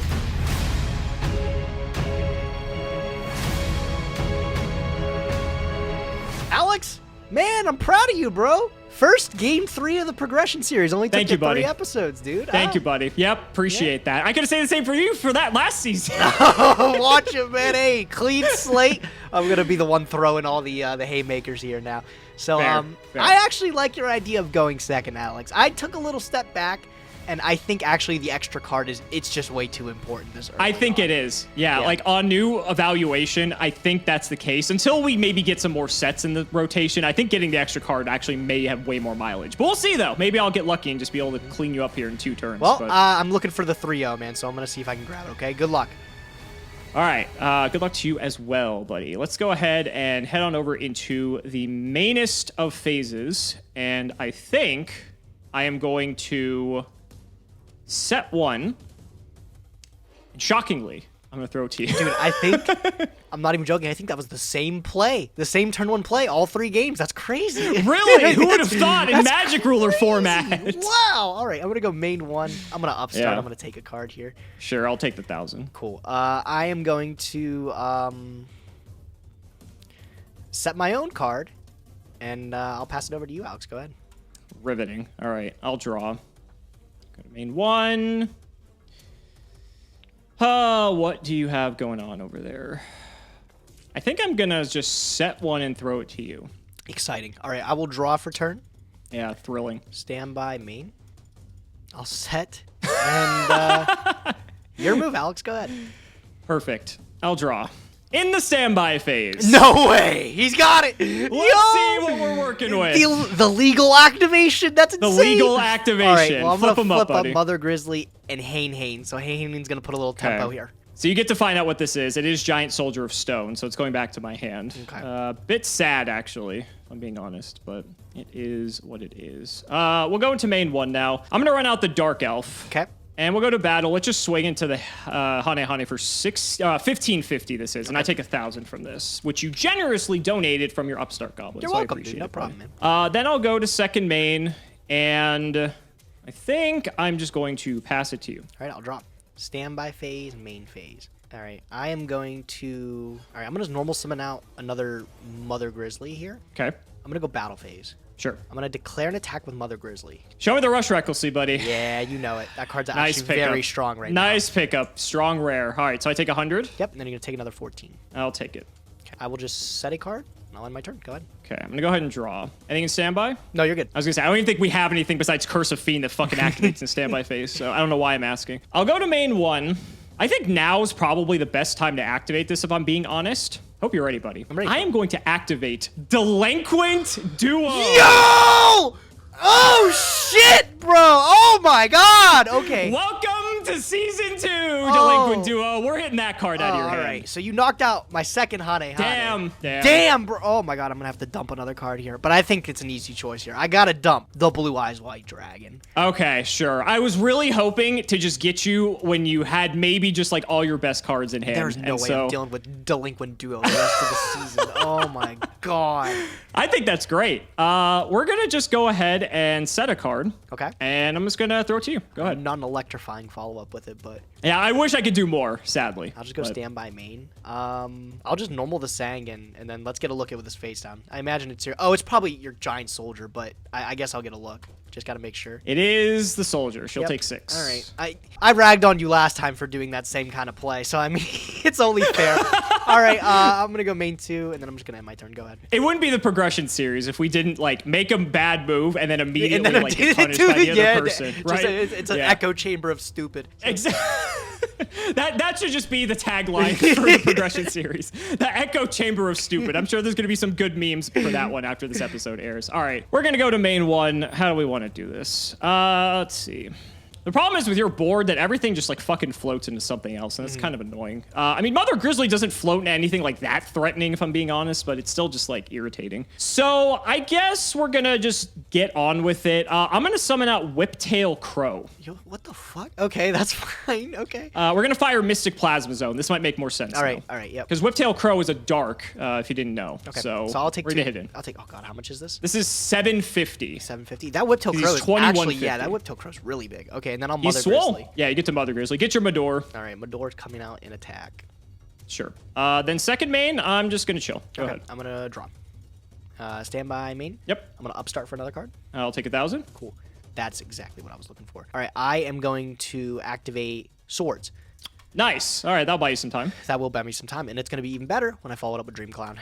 Alex, man, I'm proud of you, bro. First game 3 of the progression series. Only took Thank you, buddy. 3 episodes, dude. Thank you, buddy. Yep, appreciate that. I could have said the same for you for that last season. Watch it, man. Hey, clean slate. I'm gonna be the one throwing all the haymakers here now. So Fair. I actually like your idea of going second, Alex. I took a little step back, and I think actually the extra card it's just way too important this early I think on. it is. Yeah, Yeah. like on new evaluation, I think that's the case. Until we maybe get some more sets in the rotation, I think getting the extra card actually may have way more mileage. But we'll see, though. Maybe I'll get lucky and just be able to clean you up here in 2 turns. Well, but- I'm looking for the 3-0, man. So I'm gonna see if I can grab it. Okay, good luck. All right. Good luck to you as well, buddy. Let's go ahead and head on over into the mainest of phases. And I think I am going to set 1. And shockingly, I'm going to throw it to you. Dude, I think I'm not even joking. I think that was the same play, the same turn 1 play, all 3 games. That's crazy. Really? Who would have thought in That's Magic Ruler crazy. format? Wow. All right, I'm gonna go main 1. I'm gonna upstart. Yeah. I'm gonna take a card here. Sure, I'll take the 1,000. Cool. I am going to set my own card, and I'll pass it over to you, Alex. Go ahead. Riveting. All right, I'll draw. Go to main 1. What do you have going on over there? I think I'm going to just set 1 and throw it to you. Exciting. All right, I will draw for turn. Yeah, thrilling. Stand by main. I'll set, and your move, Alex. Go ahead. Perfect. I'll draw. In the standby phase. No way! He's got it! Let's see what we're working with. The legal activation? That's The insane! legal activation. All right, well, I'm Flip going 'em to up, flip up buddy. Mother Grizzly and Hain. So Hain's going to put a little tempo here. So you get to find out what this is. It is Giant Soldier of Stone, so it's going back to my hand. Okay. Bit sad, actually, if I'm being honest, but it is what it is. We'll go into main 1 now. I'm going to run out the Dark Elf. Okay. And we'll go to battle. Let's just swing into the Hane for 1550 this is, and I take 1,000 from this, which you generously donated from your Upstart Goblin. You're so welcome, I appreciate dude. No it, problem, buddy. man. Then I'll go to second main, and I think I'm just going to pass it to you. All right, I'll drop. Standby phase, main phase. All right, I am going to... All right, I'm going to normal summon out another Mother Grizzly here. Okay, I'm going to go battle phase. sure. I'm going to declare an attack with Mother Grizzly. Show me the Rush Recklessly, buddy. Yeah, you know it. That card's Nice actually pickup. very strong right now. Nice pickup. Strong rare. All right, so I take 100. Yep, and then you're going to take another 14. I'll take it. Okay, I will just set a card, and I'll end my turn. Go ahead. Okay, I'm going to go ahead and draw. Anything in standby? No, you're good. I was gonna say, I don't even think we have anything besides Curse of Fiend that fucking activates in standby phase, so I don't know why I'm asking. I'll go to main 1. I think now is probably the best time to activate this, if I'm being honest. Hope you're ready, buddy. I'm ready. I am going to activate Delinquent Duo. Yo! Oh, shit, bro! Oh, my God! Okay. Welcome to season 2, Delinquent Duo. We're hitting that card out of your hand. All right, so you knocked out my second Hane. Damn. Bro. Oh my god, I'm gonna have to dump another card here. But I think it's an easy choice here. I gotta dump the Blue Eyes White Dragon. Okay, sure. I was really hoping to just get you when you had maybe just like all your best cards in hand. There's no way I'm dealing with Delinquent Duo the rest of the season. Oh my god. I think that's great. We're gonna just go ahead and set a card. Okay. And I'm just gonna throw it to you. Go ahead. Not an electrifying follow-up with it, but Yeah, I wish I could do more, sadly. I'll just go standby main. I'll just normal the Sangan, and then let's get a look at with his face down. I imagine it's here. Oh, it's probably your giant soldier, but I guess I'll get a look. Just gotta make sure. It is the soldier. She'll take 6. All right. I ragged on you last time for doing that same kind of play, so I mean, it's only fair. All right, I'm gonna go main 2, and then I'm just gonna end my turn. Go ahead. It wouldn't be the progression series if we didn't like make a bad move and then immediately like get punished do by the it, other person, right? It's an echo chamber of stupid. So. Exactly. That should just be the tagline for the progression series. The echo chamber of stupid. I'm sure there's going to be some good memes for that one after this episode airs. All right, we're going to go to main 1. How do we want to do this? Let's see. The problem is with your board that everything just like fucking floats into something else, and it's kind of annoying. I mean, Mother Grizzly doesn't float into anything like that threatening, if I'm being honest, but it's still just like irritating. So I guess we're gonna just get on with it. I'm gonna summon out Whiptail Crow. Yo, what the fuck? Okay, that's fine. Okay. We're gonna fire Mystic Plasma Zone. This might make more sense. All right, yep. Because Whiptail Crow is a dark, if you didn't know. Okay. So I'll take we're 2. gonna hit in. I'll take. Oh god, how much is this? This is 750. 750. That Whiptail Crow is actually that Whiptail Crow's really big. Okay, and then I'll Mother Grizzly. Yeah, you get to Mother Grizzly. Get your Mador. All right, Mador's coming out in attack. Sure. Then second main, I'm just gonna chill. Go ahead. I'm gonna draw. Standby main. Yep. I'm gonna upstart for another card. I'll take 1,000. Cool. That's exactly what I was looking for. All right, I am going to activate Swords. Nice. All right, that'll buy you some time. That will buy me some time, and it's gonna be even better when I follow it up with Dream Clown.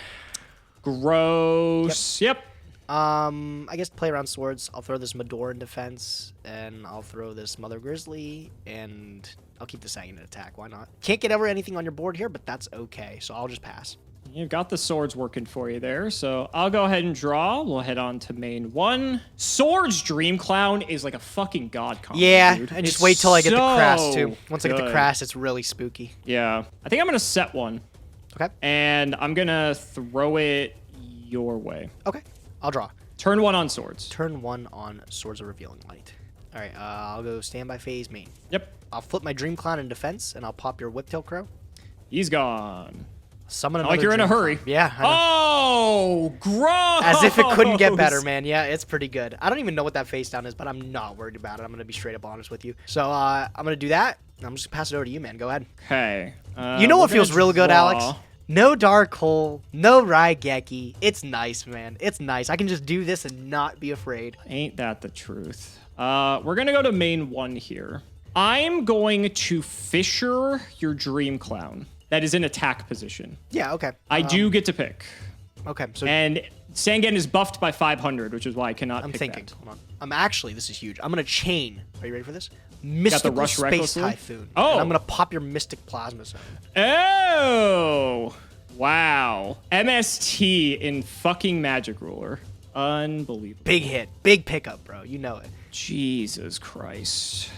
Gross. Yep. I guess play around Swords. I'll throw this Mador in defense, and I'll throw this Mother Grizzly, and I'll keep the Sangan in attack. Why not? Can't get over anything on your board here, but that's okay, so I'll just pass. You've got the swords working for you there, so I'll go ahead and draw. We'll head on to main 1. Swords Dream Clown is like a fucking god combo, yeah, dude. and just wait till I get the Crass, too. Once good. I get the Crass, it's really spooky. Yeah. I think I'm going to set 1. Okay. And I'm going to throw it your way. Okay. I'll draw. Turn 1 on swords. Turn 1 on Swords of Revealing Light. All right, I'll go standby phase main. Yep. I'll flip my Dream Clown in defense, and I'll pop your Whiptail Crow. He's gone. Summon another like you're in a hurry. Clown. Yeah. Oh, gross. As if it couldn't get better, man. Yeah, it's pretty good. I don't even know what that face down is, but I'm not worried about it. I'm going to be straight up honest with you. So I'm going to do that. I'm just going to pass it over to you, man. Go ahead. Okay. You know what feels real good, Alex? No Dark Hole, no Raigeki. It's nice, man. It's nice. I can just do this and not be afraid. Ain't that the truth? We're going to go to main 1 here. I'm going to Fisher your Dream Clown. That is in attack position. Yeah, okay. I do get to pick. Okay, so... And Sangan is buffed by 500, which is why I cannot pick thinking. that. Hold on. I'm actually, this is huge. I'm going to chain. Are you ready for this? Mystical Rush Space Recklessly? Typhoon. Oh. And I'm going to pop your Mystic Plasma Zone. Oh! Wow. MST in fucking Magic Ruler. Unbelievable. Big hit. Big pickup, bro. You know it. Jesus Christ.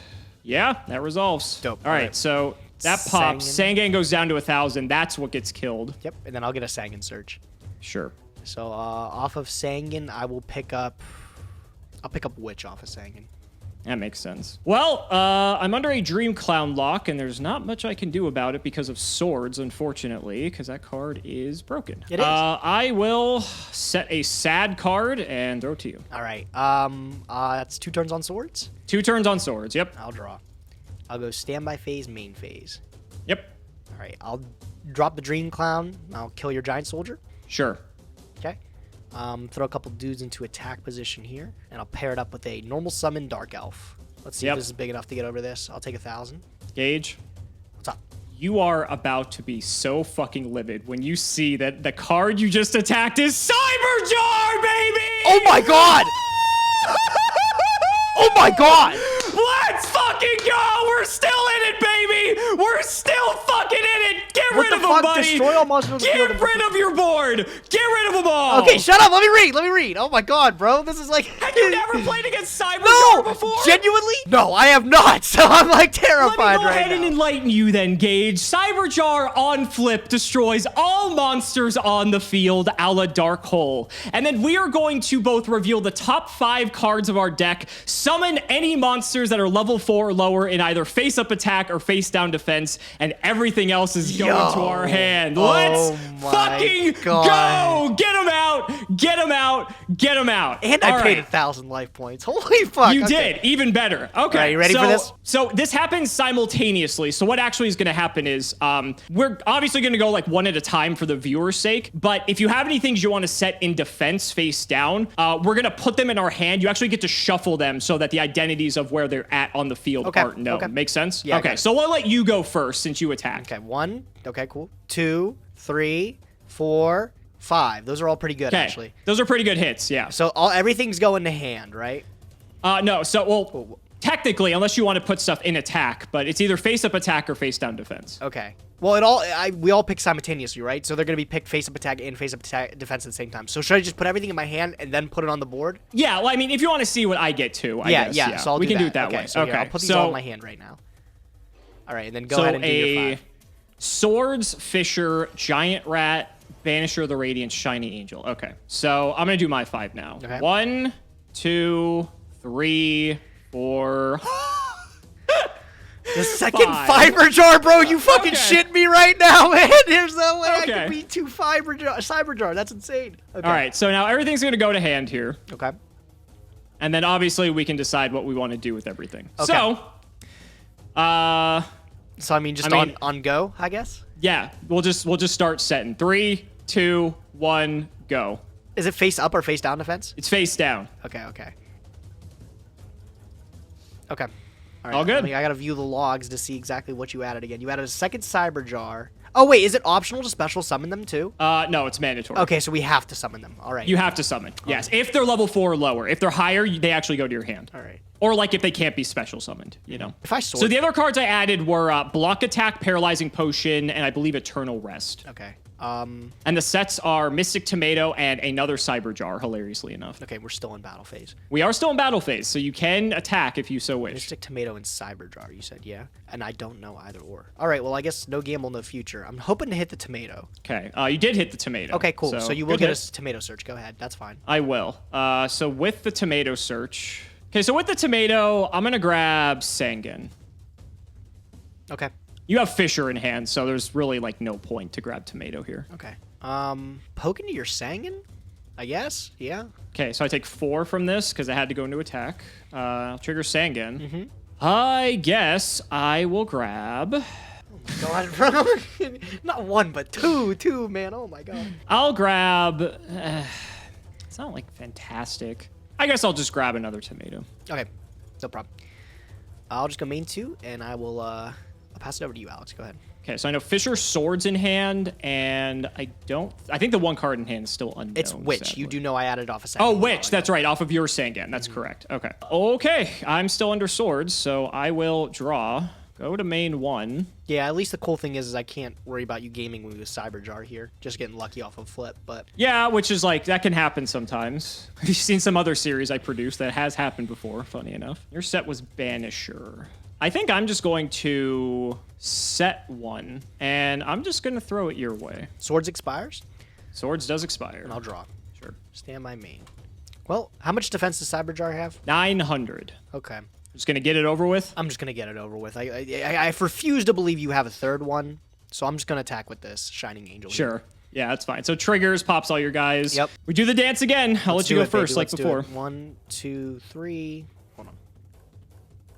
Yeah, that resolves. Dope. All right, so that pops. Sangan goes down to 1,000. That's what gets killed. Yep, and then I'll get a Sangan Surge. Sure. So off of Sangan, I will pick up... I'll pick up Witch off of Sangan. That makes sense. Well, I'm under a Dream Clown lock, and there's not much I can do about it because of swords, unfortunately, because that card is broken. It is. I will set a sad card and throw it to you. All right. That's 2 turns on swords. 2 turns on swords. Yep. I'll draw. I'll go standby phase, main phase. Yep. All right. I'll drop the Dream Clown. I'll kill your Giant Soldier. Sure. Okay. Throw a couple dudes into attack position here, and I'll pair it up with a normal summon Dark Elf. Let's see if this is big enough to get over this. I'll take 1,000. Gage. What's up? You are about to be so fucking livid when you see that the card you just attacked is Cyberjar, baby! Oh my god! Oh my god! Let's fucking go! We're still in it, baby! We're still fucking in it! Get rid of them, fuck? buddy. Destroy all monsters on the field. Get rid of your board. Get rid of them all. Okay, shut up. Let me read. Let me read. Oh my god, bro. This is like. Have you never played against Cyberjar No! before? Genuinely? No, I have not. So I'm like terrified Let me go right ahead now. and enlighten you then, Gage. Cyberjar on flip destroys all monsters on the field a la Dark Hole. And then we are going to both reveal the top 5 cards of our deck, summon any monsters that are level 4 or lower in either face-up attack or face-down defense, and everything else is going to our hand. Let's my fucking God. go! Get them out! Get them out! Get them out! And I paid 1,000 life points. Holy fuck. You okay. did, even better. Okay. Are you ready for this? So this happens simultaneously. So what actually is going to happen is we're obviously going to go like one at a time for the viewer's sake. But if you have any things you want to set in defense face down, we're going to put them in our hand. You actually get to shuffle them so that the identities of where they're at on the field aren't known. Okay. Make sense? Yeah, okay. So we'll let you go first since you attacked. Okay, 1. Okay, cool. 2, 3, 4, 5. Those are all pretty good, Okay. actually. Those are pretty good hits. Yeah. So everything's going to hand, right? No. So, well, technically, unless you want to put stuff in attack, but it's either face-up attack or face-down defense. Okay. Well, we all pick simultaneously, right? So they're going to be picked face-up attack and face-up attack defense at the same time. So should I just put everything in my hand and then put it on the board? Yeah, well, I mean, if you want to see what I get to, I guess. Yeah. So we can do it that okay, way. So okay, here, I'll put these all in my hand right now. All right, and then go ahead and do your 5. Swords, Fisher, Giant Rat, Banisher of the Radiance, Shiny Angel. Okay, so I'm gonna do my 5 now. Okay. 1, 2, 3, 4. The second 5. fiber jar, bro. You fucking Okay. shit me right now, man. There's no way I Okay. could beat 2 cyber jar. That's insane. Okay. All right, so now everything's gonna go to hand here, Okay. and then obviously we can decide what we want to do with everything. Okay. So, So I mean, just I mean- on go, I guess. yeah, we'll just start setting. 3, 2, 1, go. Is it face up or face down defense? It's face down. Okay. Okay. All right. All good. I gotta view the logs to see exactly what you added again. You added a second cyber jar. Oh wait, is it optional to special summon them too? No, it's mandatory. Okay, so we have to summon them. All right. You have to summon. Yes, if they're level 4 or lower. If they're higher, they actually go to your hand. All right. Or like if they can't be special summoned, you know. If I So the other cards I added were Block Attack, Paralyzing Potion, and I believe Eternal Rest. Okay. And the sets are Mystic Tomato and another Cyber Jar, hilariously enough. Okay, we're still in battle phase. We are still in battle phase, so you can attack if you so wish. Mystic Tomato and Cyber Jar, you said, yeah? And I don't know either or. All right, well, I guess no gamble, no future. I'm hoping to hit the tomato. Okay, you did hit the tomato. Okay, cool. So you will good get hit. a tomato search. Go ahead. That's fine. I will. So with the tomato search. Okay, so with the tomato, I'm gonna grab Sangan. Okay. You have Fisher in hand, so there's really like no point to grab tomato here. Okay. Poke into your Sangan? I guess? Yeah. Okay, so I take 4 from this because I had to go into attack. I'll trigger Sangan. Mm-hmm. I guess I will grab. God, bro. Not 1, but 2. 2, man. Oh, my God. I'll grab. It's not like fantastic. I guess I'll just grab another tomato. Okay. No problem. I'll just go main 2, and I will, I'll pass it over to you, Alex. Go ahead. Okay, so I know Fisher Swords in hand, and I think the one card in hand is still unknown. It's Witch. Sadly. You do know I added off a second. Oh, Witch. That's right. Off of your Sangan. That's correct. Okay. Okay. I'm still under swords, so I will draw. Go to main 1. Yeah, at least the cool thing is I can't worry about you gaming with Cyber Jar here. Just getting lucky off of flip, but... Yeah, which is like, that can happen sometimes. You've seen some other series I produced that has happened before, funny enough. Your set was Banisher. I think I'm just going to set 1, and I'm just going to throw it your way. Swords expires, Swords does expire. and I'll draw. Sure. Stand by main. Well, how much defense does Cyber Jar have? 900. Okay. Just going to get it over with? I'm just going to get it over with. I refuse to believe you have a third one, so I'm just going to attack with this Shining Angel. Here. Sure. Yeah, that's fine. So triggers, pops all your guys. Yep. We do the dance again. I'll let you go first, like before. 1, 2, 3. Hold on.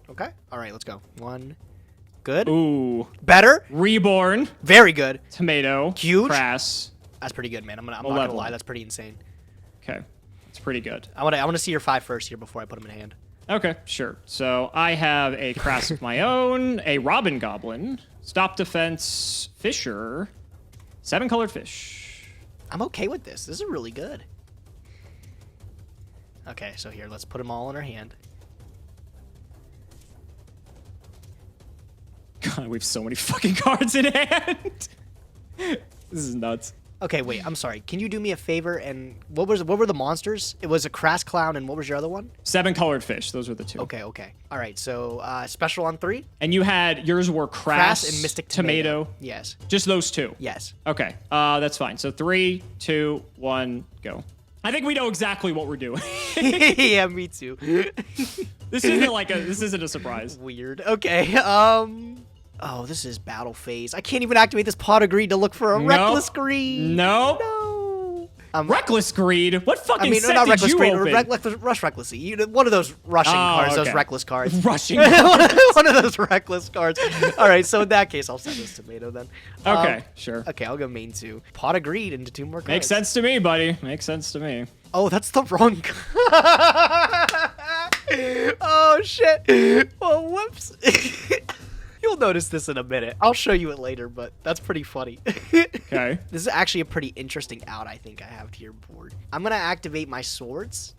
Okay. All right, let's go. 1. Good. Ooh. Better. Reborn. Very good. Tomato. Huge. Crass. That's pretty good, man. I'm not 11. gonna lie. That's pretty insane. Okay. That's pretty good. I want to see your 5 first here before I put them in hand. Okay, sure. So I have a Crass of my own, a Robin Goblin, Stop Defense, Fisher, 7-colored fish. I'm okay with this. This is really good. Okay, so here, let's put them all in our hand. God, we have so many fucking cards in hand. This is nuts. Okay, wait. I'm sorry. Can you do me a favor? And what were the monsters? It was a crass clown, and what was your other one? 7 colored fish. Those were the 2. Okay. All right. So special on 3. And yours were crass And Mystic tomato. Yes. Just those 2. Yes. Okay. That's fine. So 3, 2, 1, go. I think we know exactly what we're doing. Yeah, me too. This isn't a surprise. Weird. Okay. Oh, this is battle phase. I can't even activate this pot of greed to look for a reckless greed. Nope. No. Reckless greed? What fucking set not did reckless you greed. open? Rush recklessly. One of those rushing cards. okay. Those reckless cards. Rushing cards. One of those reckless cards. All right. So in that case, I'll send this tomato then. Okay, sure. Okay, I'll go main 2. Pot of greed into 2 more cards. Makes sense to me, buddy. Makes sense to me. Oh, that's the wrong. Oh shit. Oh, whoops. You'll notice this in a minute. I'll show you it later, but that's pretty funny. Okay. This is actually a pretty interesting out I think I have to your board. I'm going to activate my swords.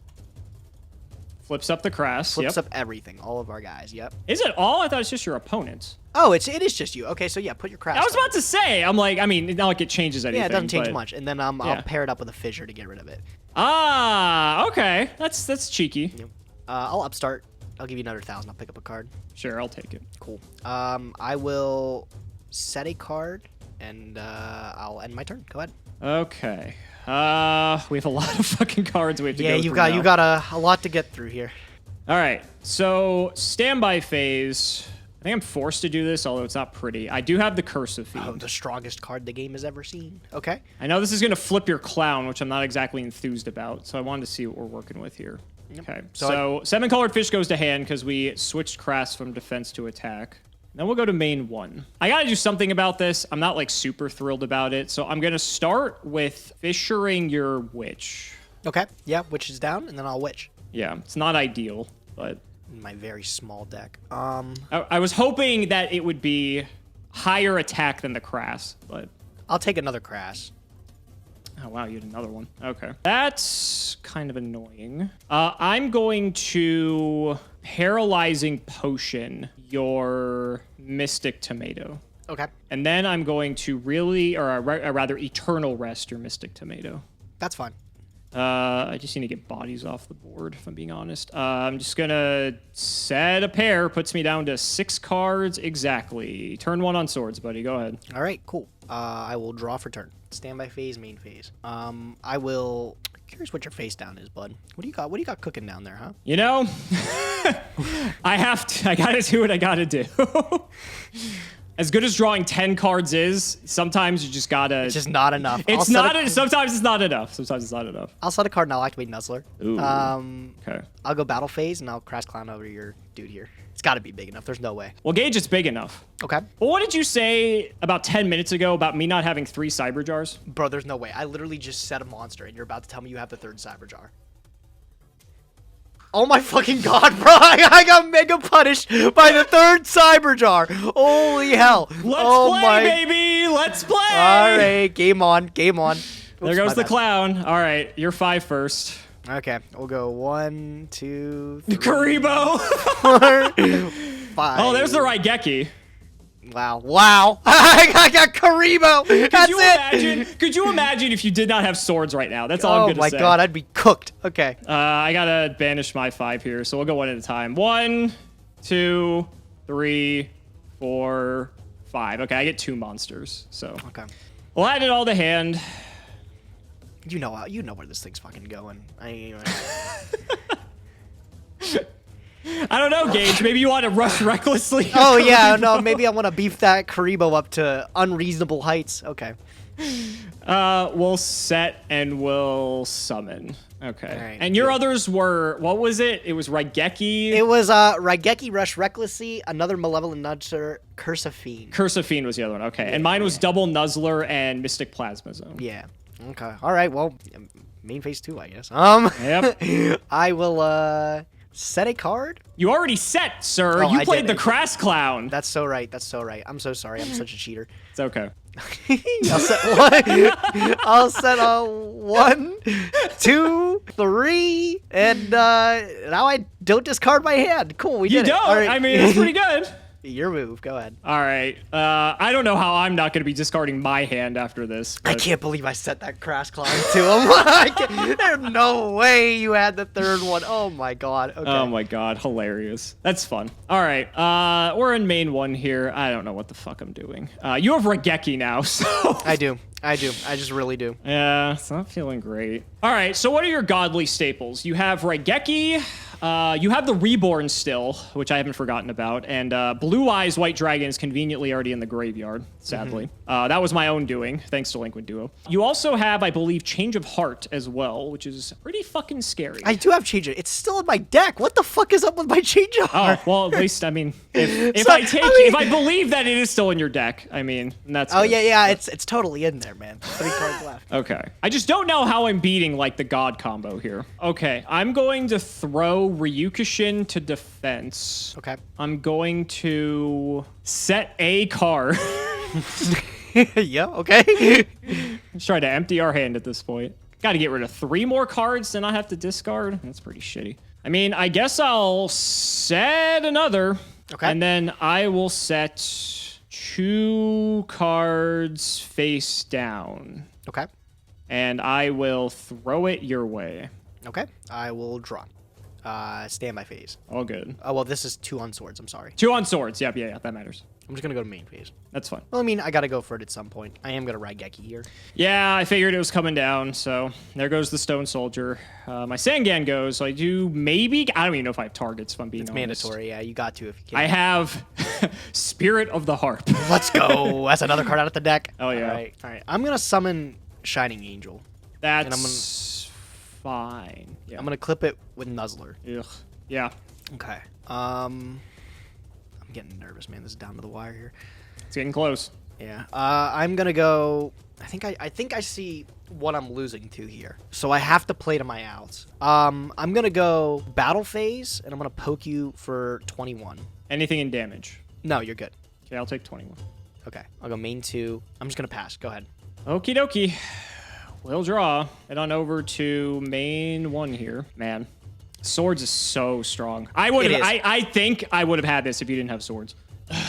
Flips up the crass. Flips up everything. All of our guys. Yep. Is it all? I thought it's just your opponents. Oh, it is just you. Okay, so yeah, put your crass. I was about to say. I'm like, I mean, it's not like it changes anything. Yeah, it doesn't change but... much. And then I'll pair it up with a fissure to get rid of it. Ah, okay. That's cheeky. Yep. I'll upstart. I'll give you another 1,000. I'll pick up a card. Sure, I'll take it. Cool. I will set a card, and I'll end my turn. Go ahead. Okay. We have a lot of fucking cards we have to go through. Yeah, you got a lot to get through here. All right. So standby phase. I think I'm forced to do this, although it's not pretty. I do have the Curse of Fiend. Oh, the strongest card the game has ever seen. Okay. I know this is going to flip your clown, which I'm not exactly enthused about, so I wanted to see what we're working with here. Yep. Okay, so 7 colored fish goes to hand because we switched crass from defense to attack. Then we'll go to main 1. I got to do something about this. I'm not like super thrilled about it, so I'm going to start with fissuring your witch. Okay, yeah, witch is down, and then I'll witch. Yeah, it's not ideal, but... In my very small deck. I was hoping that it would be higher attack than the crass, but... I'll take another crass. Oh, wow, you had another one. Okay. That's kind of annoying. I'm going to Paralyzing Potion your Mystic Tomato. Okay. And then I'm going to rather Eternal Rest your Mystic Tomato. That's fine. I just need to get bodies off the board, if I'm being honest. I'm just going to set a pair. Puts me down to 6 cards exactly. Turn 1 on swords, buddy. Go ahead. All right, cool. I will draw for turn. Standby phase, main phase. I will... Curious what your face down is, bud. What do you got? What do you got cooking down there, huh? You know, I gotta do what I gotta do. As good as drawing 10 cards is, sometimes you just gotta... It's just not enough. Sometimes it's not enough. Sometimes it's not enough. I'll set a card and I'll activate Nuzzler. Ooh, okay. I'll go battle phase and I'll crash clown over to your dude here. It's gotta be big enough. There's no way. Well, Gage, it's big enough. Okay. Well, what did you say about 10 minutes ago about me not having 3 cyber jars? Bro, there's no way. I literally just set a monster and you're about to tell me you have the 3rd cyber jar. Oh my fucking god, bro! I got mega punished by the 3rd cyber jar. Holy hell! Let's play, baby! Let's play! All right, game on, game on. Oops, there goes the clown. All right, you're 5 first. Okay, we'll go 1, 2, 3, Karibo! 4, 5. Oh, there's the Raigeki. Wow, wow! I got Karibo. That's it. Could you imagine if you did not have swords right now? That's all I'm gonna say. Oh my god, I'd be cooked. Okay. I gotta banish my 5 here, so we'll go 1 at a time. 1, 2, 3, 4, 5. Okay, I get 2 monsters. So. Okay. We'll add it all to hand. You know where this thing's fucking going. I don't know, Gage. Maybe you want to rush recklessly. Oh, yeah. No, maybe I want to beef that Karibo up to unreasonable heights. Okay. We'll set and we'll summon. Okay. Right, and your others were, what was it? It was Raigeki? It was Raigeki Rush Recklessly, another Malevolent Nudger, Curse of Fiend. Curse of Fiend was the other one. Okay. And mine was Double Nuzzler and Mystic Plasma Zone. Yeah. Okay. All right. Well, main phase 2, I guess. Yep. I will set a card. You already set, sir. Oh, you played the Crass Clown. That's so right. That's so right. I'm so sorry. I'm such a cheater. It's okay. I'll set 1. I'll set a 1, 2, 3, and now I don't discard my hand. Cool. We did it. You don't. All right. I mean, it's pretty good. Your move. Go ahead. All right. I don't know how I'm not going to be discarding my hand after this. I but- can't believe I set that crash climb to him. There's no way you had the third one. Oh my god. Okay. Oh my god, hilarious. That's fun. All right, we're in main one here. I don't know what the fuck I'm doing. You have Raigeki now, so... I do. I just really do. Yeah, it's not feeling great. All right, so what are your godly staples? You have Raigeki, you have the Reborn still, which I haven't forgotten about, and Blue Eyes White Dragon is conveniently already in the graveyard, sadly. That was my own doing, thanks to Liquid Duo. You also have, I believe, Change of Heart as well, which is pretty fucking scary. I do have change. It's still in my deck. What the fuck is up with my change of heart? Oh, well, at least, I mean, if So, if I believe that it is still in your deck, I mean, that's Oh good. yeah, it's totally in there, man. 3 cards left. Okay. I just don't know how I'm beating, like, the God combo here. Okay, I'm going to throw Ryukushin to defense. Okay. I'm going to set a card. Yeah. Okay. Just trying to empty our hand at this point. Got to get rid of 3 more cards, then I have to discard. That's pretty shitty. I mean, I guess I'll set another. Okay. And then I will set 2 cards face down. Okay. And I will throw it your way. Okay. I will draw. Stay in my phase. All good. Oh well, this is 2 on swords. I'm sorry. 2 on swords. Yep, yeah, that matters. I'm just gonna go to main phase. That's fine. Well, I mean, I gotta go for it at some point. I am gonna Raigeki here. Yeah, I figured it was coming down, so there goes the Stone Soldier. My Sangan goes, so I do maybe... I don't even know if I have targets, if I'm being It's honest. mandatory. Yeah, you got to if you can. I have Spirit of the Harp. Let's go. That's another card out of the deck. Oh, yeah. All right. All right. I'm gonna summon Shining Angel. That's fine. Yeah. I'm gonna clip it with Nuzzler. Ugh. Yeah. Okay. I'm getting nervous, man. This is down to the wire here. It's getting close. Yeah. I'm gonna go. I think I see what I'm losing to here. So I have to play to my outs. I'm gonna go battle phase, and I'm gonna poke you for 21. Anything in damage. No, you're good. Okay, I'll take 21. Okay. I'll go main 2. I'm just gonna pass. Go ahead. Okie dokie. We'll draw. Head on over to main 1 here. Man, swords is so strong. I think I would have had this if you didn't have swords.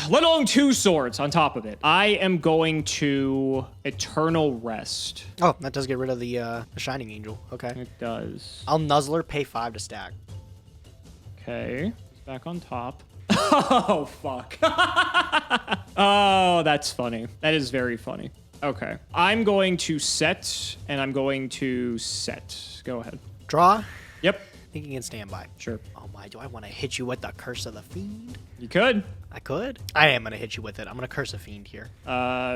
Let alone 2 swords on top of it. I am going to Eternal Rest. Oh, that does get rid of the Shining Angel. Okay. It does. I'll Nuzzler, pay 5 to stack. Okay. It's back on top. Oh, fuck. Oh, that's funny. That is very funny. Okay. I'm going to set, and I'm going to set. Go ahead. Draw. Yep. Thinking in standby. Sure. Oh my, do I want to hit you with the Curse of the Fiend? You could. I could. I am going to hit you with it. I'm going to Curse a Fiend here.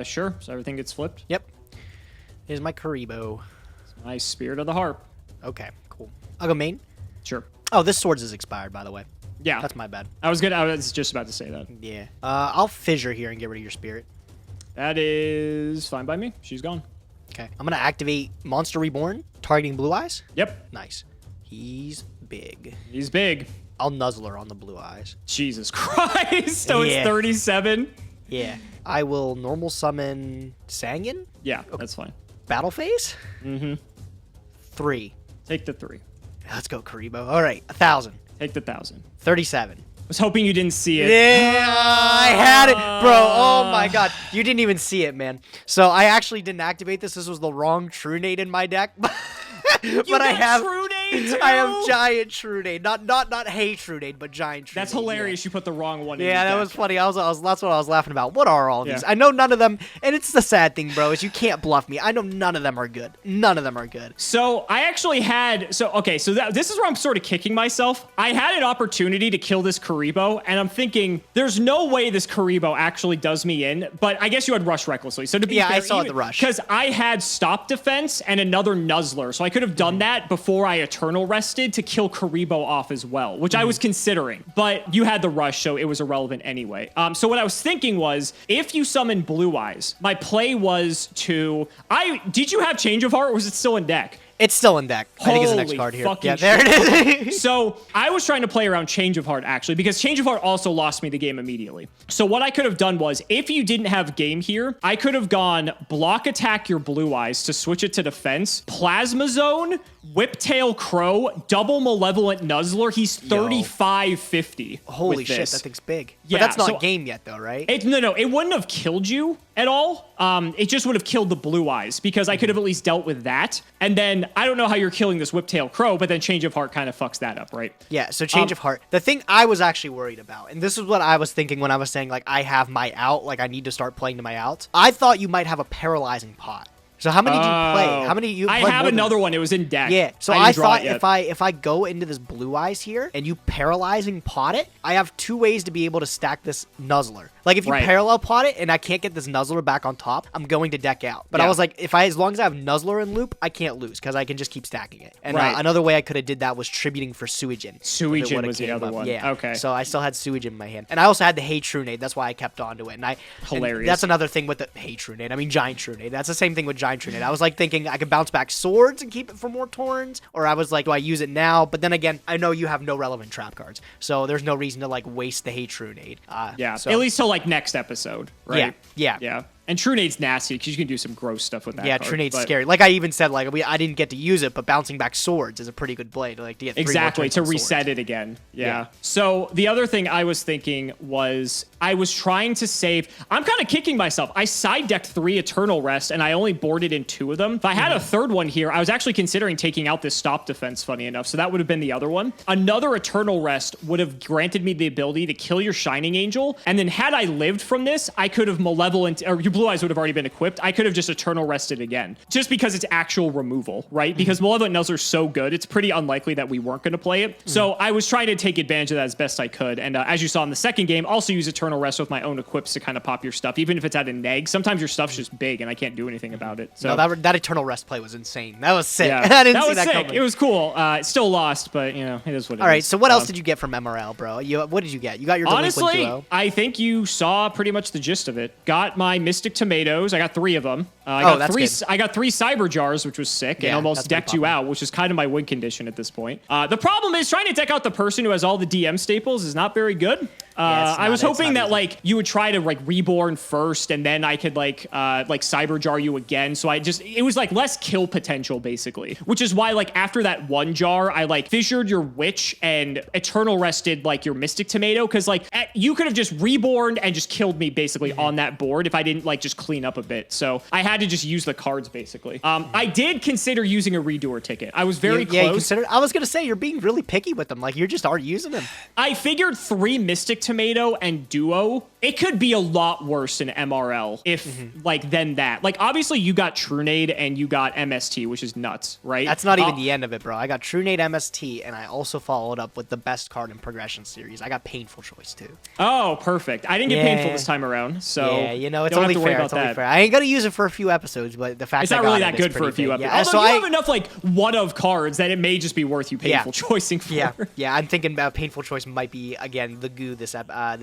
Sure. So everything gets flipped. Yep. Here's my Karibo. My Spirit of the Harp. Okay, cool. I'll go main. Sure. Oh, this Swords is expired, by the way. Yeah. That's my bad. I was just about to say that. Yeah. I'll Fissure here and get rid of your Spirit. That is fine by me. She's gone. Okay. I'm going to activate Monster Reborn, targeting Blue Eyes. Yep. Nice. He's big. He's big. I'll Nuzzler on the Blue Eyes. Jesus Christ. So Yeah. it's 37? Yeah. I will normal summon Sangan. Yeah, that's fine. Battle phase? Mm-hmm. 3. Take the 3. Let's go, Karibo. All right. 1,000. Take the 1,000. 37. I was hoping you didn't see it. Yeah, I had it, bro. Oh my god, you didn't even see it, man. So I actually didn't activate this. This was the wrong True Nade in my deck, but I have True Nade too? I have giant True Nade, not Hey True Nade, but giant True That's Nade. hilarious. You put the wrong one in Yeah, your that deck. was funny. That's what I was laughing about. What are all these? Yeah. I know none of them, and it's the sad thing, bro, is you can't bluff me. I know none of them are good. None of them are good. So I actually had this is where I'm sort of kicking myself. I had an opportunity to kill this Karibo, and I'm thinking there's no way this Karibo actually does me in. But I guess you had Rush recklessly. So to be Yeah, fair, I saw the Rush. because I had Stop Defense and another Nuzzler, so I could have done that before I Eternal Rested to kill Karibo off as well, which I was considering. But you had the Rush, so it was irrelevant anyway. So what I was thinking was, if you summon Blue Eyes, my play was to did you have Change of Heart, or was it still in deck? It's still in deck. I think it's the next Holy card here. fucking Yeah, there it is. So I was trying to play around Change of Heart, actually, because Change of Heart also lost me the game immediately. So what I could have done was, if you didn't have game here, I could have gone block attack your Blue Eyes to switch it to defense, Plasma Zone, Whiptail Crow, double Malevolent Nuzzler. He's 3550. Holy shit, that thing's big. Yeah, but that's not game yet, though, right? No, it wouldn't have killed you at all. It just would have killed the blue eyes because I could have at least dealt with that. And then I don't know how you're killing this Whiptail Crow, but then Change of Heart kind of fucks that up, right? Yeah, so Change of Heart. The thing I was actually worried about, and this is what I was thinking when I was saying, like, I have my out, like, I need to start playing to my outs. I thought you might have a paralyzing pot. So how many do you play? How many you I have another one. It was in deck. Yeah. So I thought if I go into this blue eyes here and you paralyzing pot it, I have 2 ways to be able to stack this Nuzzler. Like if you parallel pot it and I can't get this Nuzzler back on top, I'm going to deck out. But I was like, as long as I have Nuzzler in loop, I can't lose because I can just keep stacking it. And another way I could have did that was tributing for Suijin. Suijin was the other one. Yeah. Okay. So I still had Suijin in my hand, and I also had the Hey Trunade. That's why I kept on to it. And Hilarious. And that's another thing with the Hey Trunade. I mean Giant Trunade. That's the same thing with Giant Trunade. I was like thinking I could bounce back swords and keep it for more Torns, or I was like, do I use it now? But then again, I know you have no relevant trap cards, so there's no reason to like waste the Hey Trunade. So. At least till like next episode, right? Yeah. And Trunade's nasty because you can do some gross stuff with that. Yeah, Trunade's scary. Like I even said, like I didn't get to use it, but bouncing back swords is a pretty good play to get 3 more turns to reset it again. Yeah. So the other thing I was thinking was I was trying to save. I'm kind of kicking myself. I side decked 3 Eternal Rest and I only boarded in 2 of them. If I had a third one here, I was actually considering taking out this stop defense. Funny enough, so that would have been the other one. Another Eternal Rest would have granted me the ability to kill your Shining Angel, and then had I lived from this, I could have Malevolent or your Blue Eyes would have already been equipped. I could have just Eternal Rested again, just because it's actual removal, right? Because Malevolent Nuzzler's so good, it's pretty unlikely that we weren't going to play it. So I was trying to take advantage of that as best I could. And as you saw in the second game, also use Eternal Rest with my own equips to kind of pop your stuff, even if it's at a neg. Sometimes your stuff's just big and I can't do anything about it. So no, that Eternal Rest play was insane. That was sick. Yeah, I didn't that see was that sick. coming. It was cool. It still lost, but you know, it is what it is. All right, so what else did you get from MRL, bro? What did you get? You got your Delinquent Duo. I think you saw pretty much the gist of it. Got my Mystic Tomatoes. I got 3 of them. I got 3 Cyber Jars, which was sick, and almost decked you out, which is kind of my win condition at this point. The problem is trying to deck out the person who has all the DM staples is not very good. I was hoping that like you would try to like Reborn first, and then I could like Cyber Jar you again. So it was like less kill potential basically, which is why like after that 1 jar, I like fissured your Witch and Eternal Rested like your Mystic Tomato, because like you could have just Reborn and just killed me basically on that board if I didn't like just clean up a bit. So I had to just use the cards basically. I did consider using a Redoer ticket. I was very close. I was gonna say you're being really picky with them. Like you just aren't using them. I figured 3 Mystic Tomato and Duo, it could be a lot worse in MRL if like than that. Like obviously you got Trunade and you got MST, which is nuts, right? That's not even the end of it, bro. I got Trunade MST, and I also followed up with the best card in Progression Series. I got Painful Choice too. Oh, perfect. I didn't get Painful this time around, so yeah, you know, it's only fair. It's only fair. I ain't gonna use it for a few episodes, but the fact it's not really that good for a few episodes. Yeah, although you have enough like one of cards that it may just be worth you Painful Choicing for. Yeah. I'm thinking about Painful Choice might be again the goo this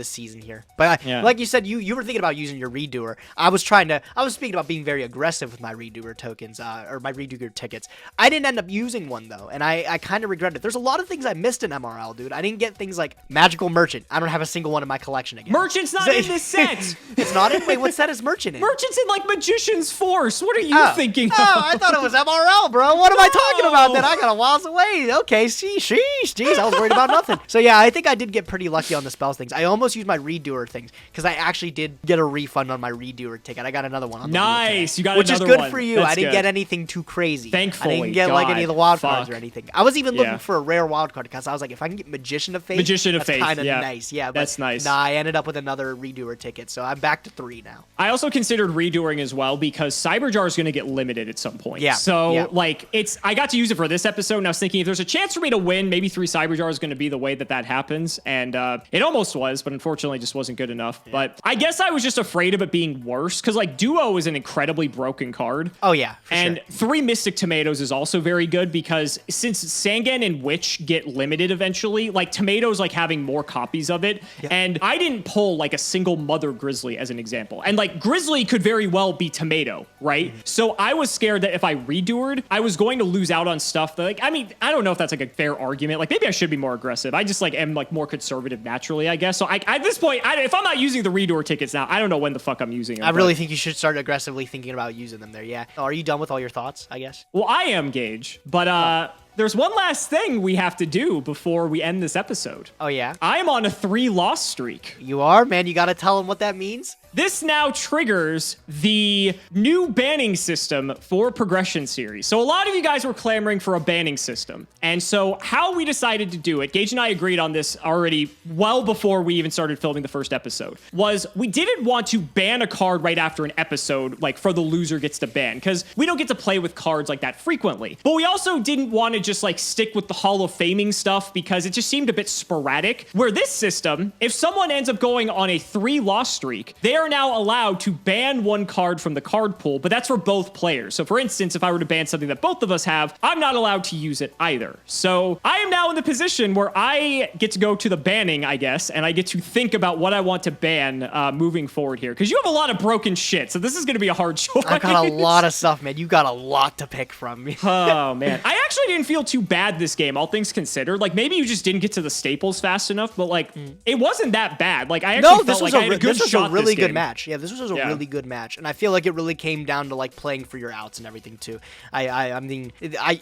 season here. But like you said, you were thinking about using your Redoer. I was speaking about being very aggressive with my Redoer tokens or my Redoer tickets. I didn't end up using one though, and I kind of regret it. There's a lot of things I missed in MRL, dude. I didn't get things like Magical Merchant. I don't have a single one in my collection again. Merchant's not in this set. It's not in? Wait, what set is Merchant in? Merchant's in like Magician's Force. What are you thinking of? Oh, I thought it was MRL, bro. What am I talking about then? I got a whiles away. Okay, sheesh. Jeez, I was worried about nothing. So yeah, I think I did get pretty lucky on the spells things. I almost used my Redoer things because I actually did get a refund on my Redoer ticket. I got another one on the nice. You got which another is good one. for you. That's I didn't good. get anything too crazy. Thankfully, I didn't get like any of the wild cards or anything. I was even looking for a rare wild card because I was like, if I can get Magician of Faith, that's kind of nice. Yeah, but that's nice. Nah, I ended up with another Redoer ticket, so I'm back to 3 now. I also considered redoing as well because Cyber Jar is going to get limited at some point. Yeah. So like I got to use it for this episode, and I was thinking if there's a chance for me to win, maybe 3 Cyber Jar is going to be the way that happens, and it almost was, but unfortunately just wasn't good enough. Yeah. But I guess I was just afraid of it being worse because like Duo is an incredibly broken card. Oh yeah, and 3 Mystic Tomatoes is also very good because since Sangan and Witch get limited eventually, like Tomatoes like having more copies of it, and I didn't pull like a single Mother Grizzly as an example, and like Grizzly could very well be Tomato, right? So I was scared that if I redoered, I was going to lose out on stuff that like, I mean, I don't know if that's like a fair argument. Like maybe I should be more aggressive. I just like am like more conservative naturally, I guess. So at this point, if I'm not using the redoor tickets now, I don't know when the fuck I'm using them. I really think you should start aggressively thinking about using them there, yeah. Are you done with all your thoughts, I guess? Well, I am, Gage, but there's one last thing we have to do before we end this episode. Oh, yeah? I'm on a 3-loss streak. You are? Man, you gotta tell them what that means? This now triggers the new banning system for Progression Series. So a lot of you guys were clamoring for a banning system. And so how we decided to do it, Gage and I agreed on this already well before we even started filming the first episode, was we didn't want to ban a card right after an episode, like for the loser gets to ban, because we don't get to play with cards like that frequently. But we also didn't want to just like stick with the Hall of Faming stuff because it just seemed a bit sporadic. Where this system, if someone ends up going on a 3-loss streak, they are now allowed to ban one card from the card pool, but that's for both players. So for instance, if I were to ban something that both of us have, I'm not allowed to use it either. So I am now in the position where I get to go to the banning, I guess, and I get to think about what I want to ban moving forward here. Because you have a lot of broken shit, so this is going to be a hard choice. I got a lot of stuff, man. You got a lot to pick from. Oh, man. I actually didn't feel too bad this game, all things considered. Like, maybe you just didn't get to the staples fast enough, but, like, it wasn't that bad. Like, I actually felt like I had a good shot this was a really this game. good match. Yeah, this was a really good match, and I feel like it really came down to, like, playing for your outs and everything, too. I mean,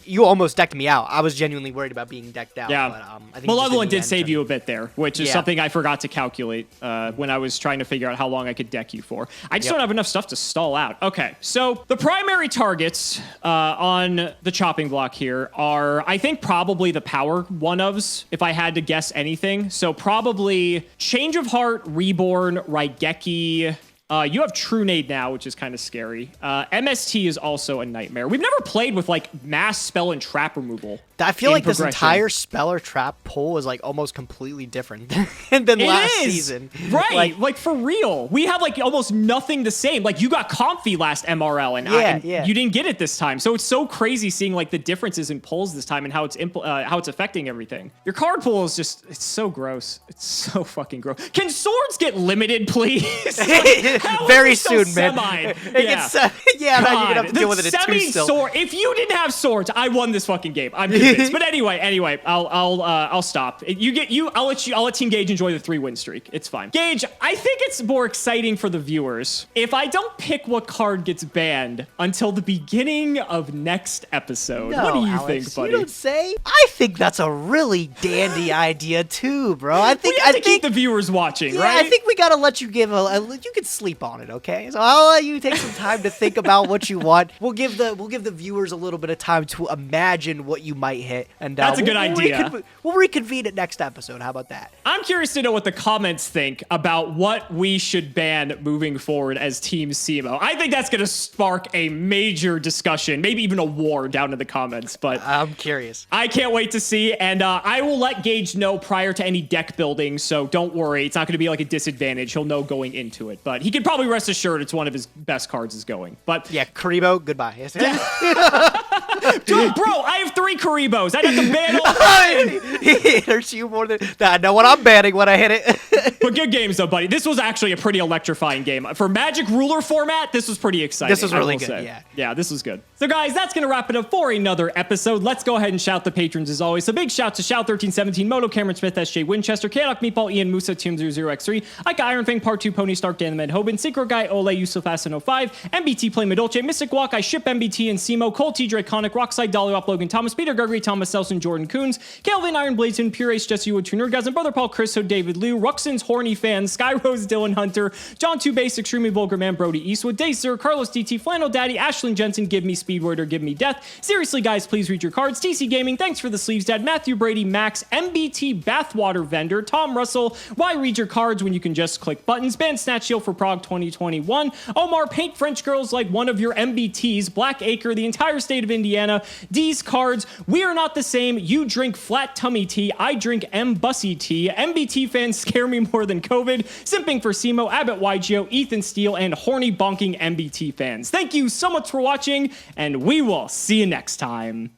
you almost decked me out. I was genuinely worried about being decked out. Yeah. But, I think Malevolent did save you a bit there, which is something I forgot to calculate when I was trying to figure out how long I could deck you for. I just don't have enough stuff to stall out. Okay, so the primary targets on the chopping block here are, I think, probably the power one-ofs, if I had to guess anything. So probably Change of Heart, Reborn, Raigeki. You have True Nade now, which is kind of scary. MST is also a nightmare. We've never played with, like, mass spell and trap removal. I feel like this entire spell or trap pull is, like, almost completely different than last season. Right, like, for real. We have, like, almost nothing the same. Like, you got Comfy last MRL, and you didn't get it this time. So it's so crazy seeing, like, the differences in pulls this time and how it's affecting everything. Your card pool is just, it's so gross. It's so fucking gross. Can swords get limited, please? Very soon, man. Now you're gonna have to deal with it in 2 still. Sword. If you didn't have swords, I won this fucking game. I'm convinced. But anyway, I'll stop. I'll let Team Gage enjoy the 3-win streak. It's fine. Gage, I think it's more exciting for the viewers if I don't pick what card gets banned until the beginning of next episode. No, what do you Alex, think, buddy? You don't say. I think that's a really dandy idea too, bro. I think keep the viewers watching, right? I think we gotta let you give you can sleep on it, okay? So I'll let you take some time to think about what you want. We'll give the viewers a little bit of time to imagine what you might hit, and that's a good idea. We'll reconvene it next episode. How about that? I'm curious to know what the comments think about what we should ban moving forward as Team Cimo. I think that's going to spark a major discussion, maybe even a war down in the comments. But I'm curious. I can't wait to see, and I will let Gage know prior to any deck building. So don't worry, it's not going to be like a disadvantage. He'll know going into it, but he can probably rest assured it's one of his best cards is going. But yeah, Karibo, goodbye. Dude, bro, I have 3 Karibos. I'd have to ban all 3. It hurts you more than that. I know what I'm banning when I hit it. But good games, though, buddy. This was actually a pretty electrifying game. For Magic Ruler format, this was pretty exciting. This was really good, yeah. Yeah, this was good. So, guys, that's going to wrap it up for another episode. Let's go ahead and shout the patrons as always. So, big shout to Shout1317, Moto, Cameron Smith, SJ Winchester, Kadok, Meatball, Ian, Musa, Team00x3, Ika, Iron Fang, Part 2, Pony, Stark, Dan the Man, Hoban, Synchro Guy, Ole, Yusuf Asin 05, MBT, Play Medolce, Mystic Walk, I Ship MBT and Cimo, Cole, T. Draconic, Rockside, Dolly Up, Logan, Thomas, Peter, Gregory, Thomas, Selson, Jordan, Coons, Kelvin, Iron Blazon, Pure Ace, Jesse Wood, True Nerdgasm, Brother Paul, Chris, Ho, David Liu, Ruxin's Horny Fans, Skyrose, Dylan Hunter, John 2 Base, Extremely Vulgar Man, Brody Eastwood, Dacer, Carlos DT, Flannel Daddy, Ashlyn Jensen, Give Me Speedword or Give Me Death. Seriously, guys, please read your cards. TC Gaming, thanks for the sleeves, Dad. Matthew Brady, Max, MBT Bathwater Vendor, Tom Russell, Why Read Your Cards When You Can Just Click Buttons, Band Snatch Shield for Prague 2021, Omar, Paint French Girls Like One of Your MBTs, Black Acre, the entire state of Indiana, D's Cards, We Are Not the Same, You Drink Flat Tummy Tea, I Drink M Bussy Tea, MBT Fans Scare Me More Than COVID, Simping for Cimo, Abbott YGO, Ethan Steele, and Horny Bonking MBT Fans. Thank you so much for watching, and we will see you next time.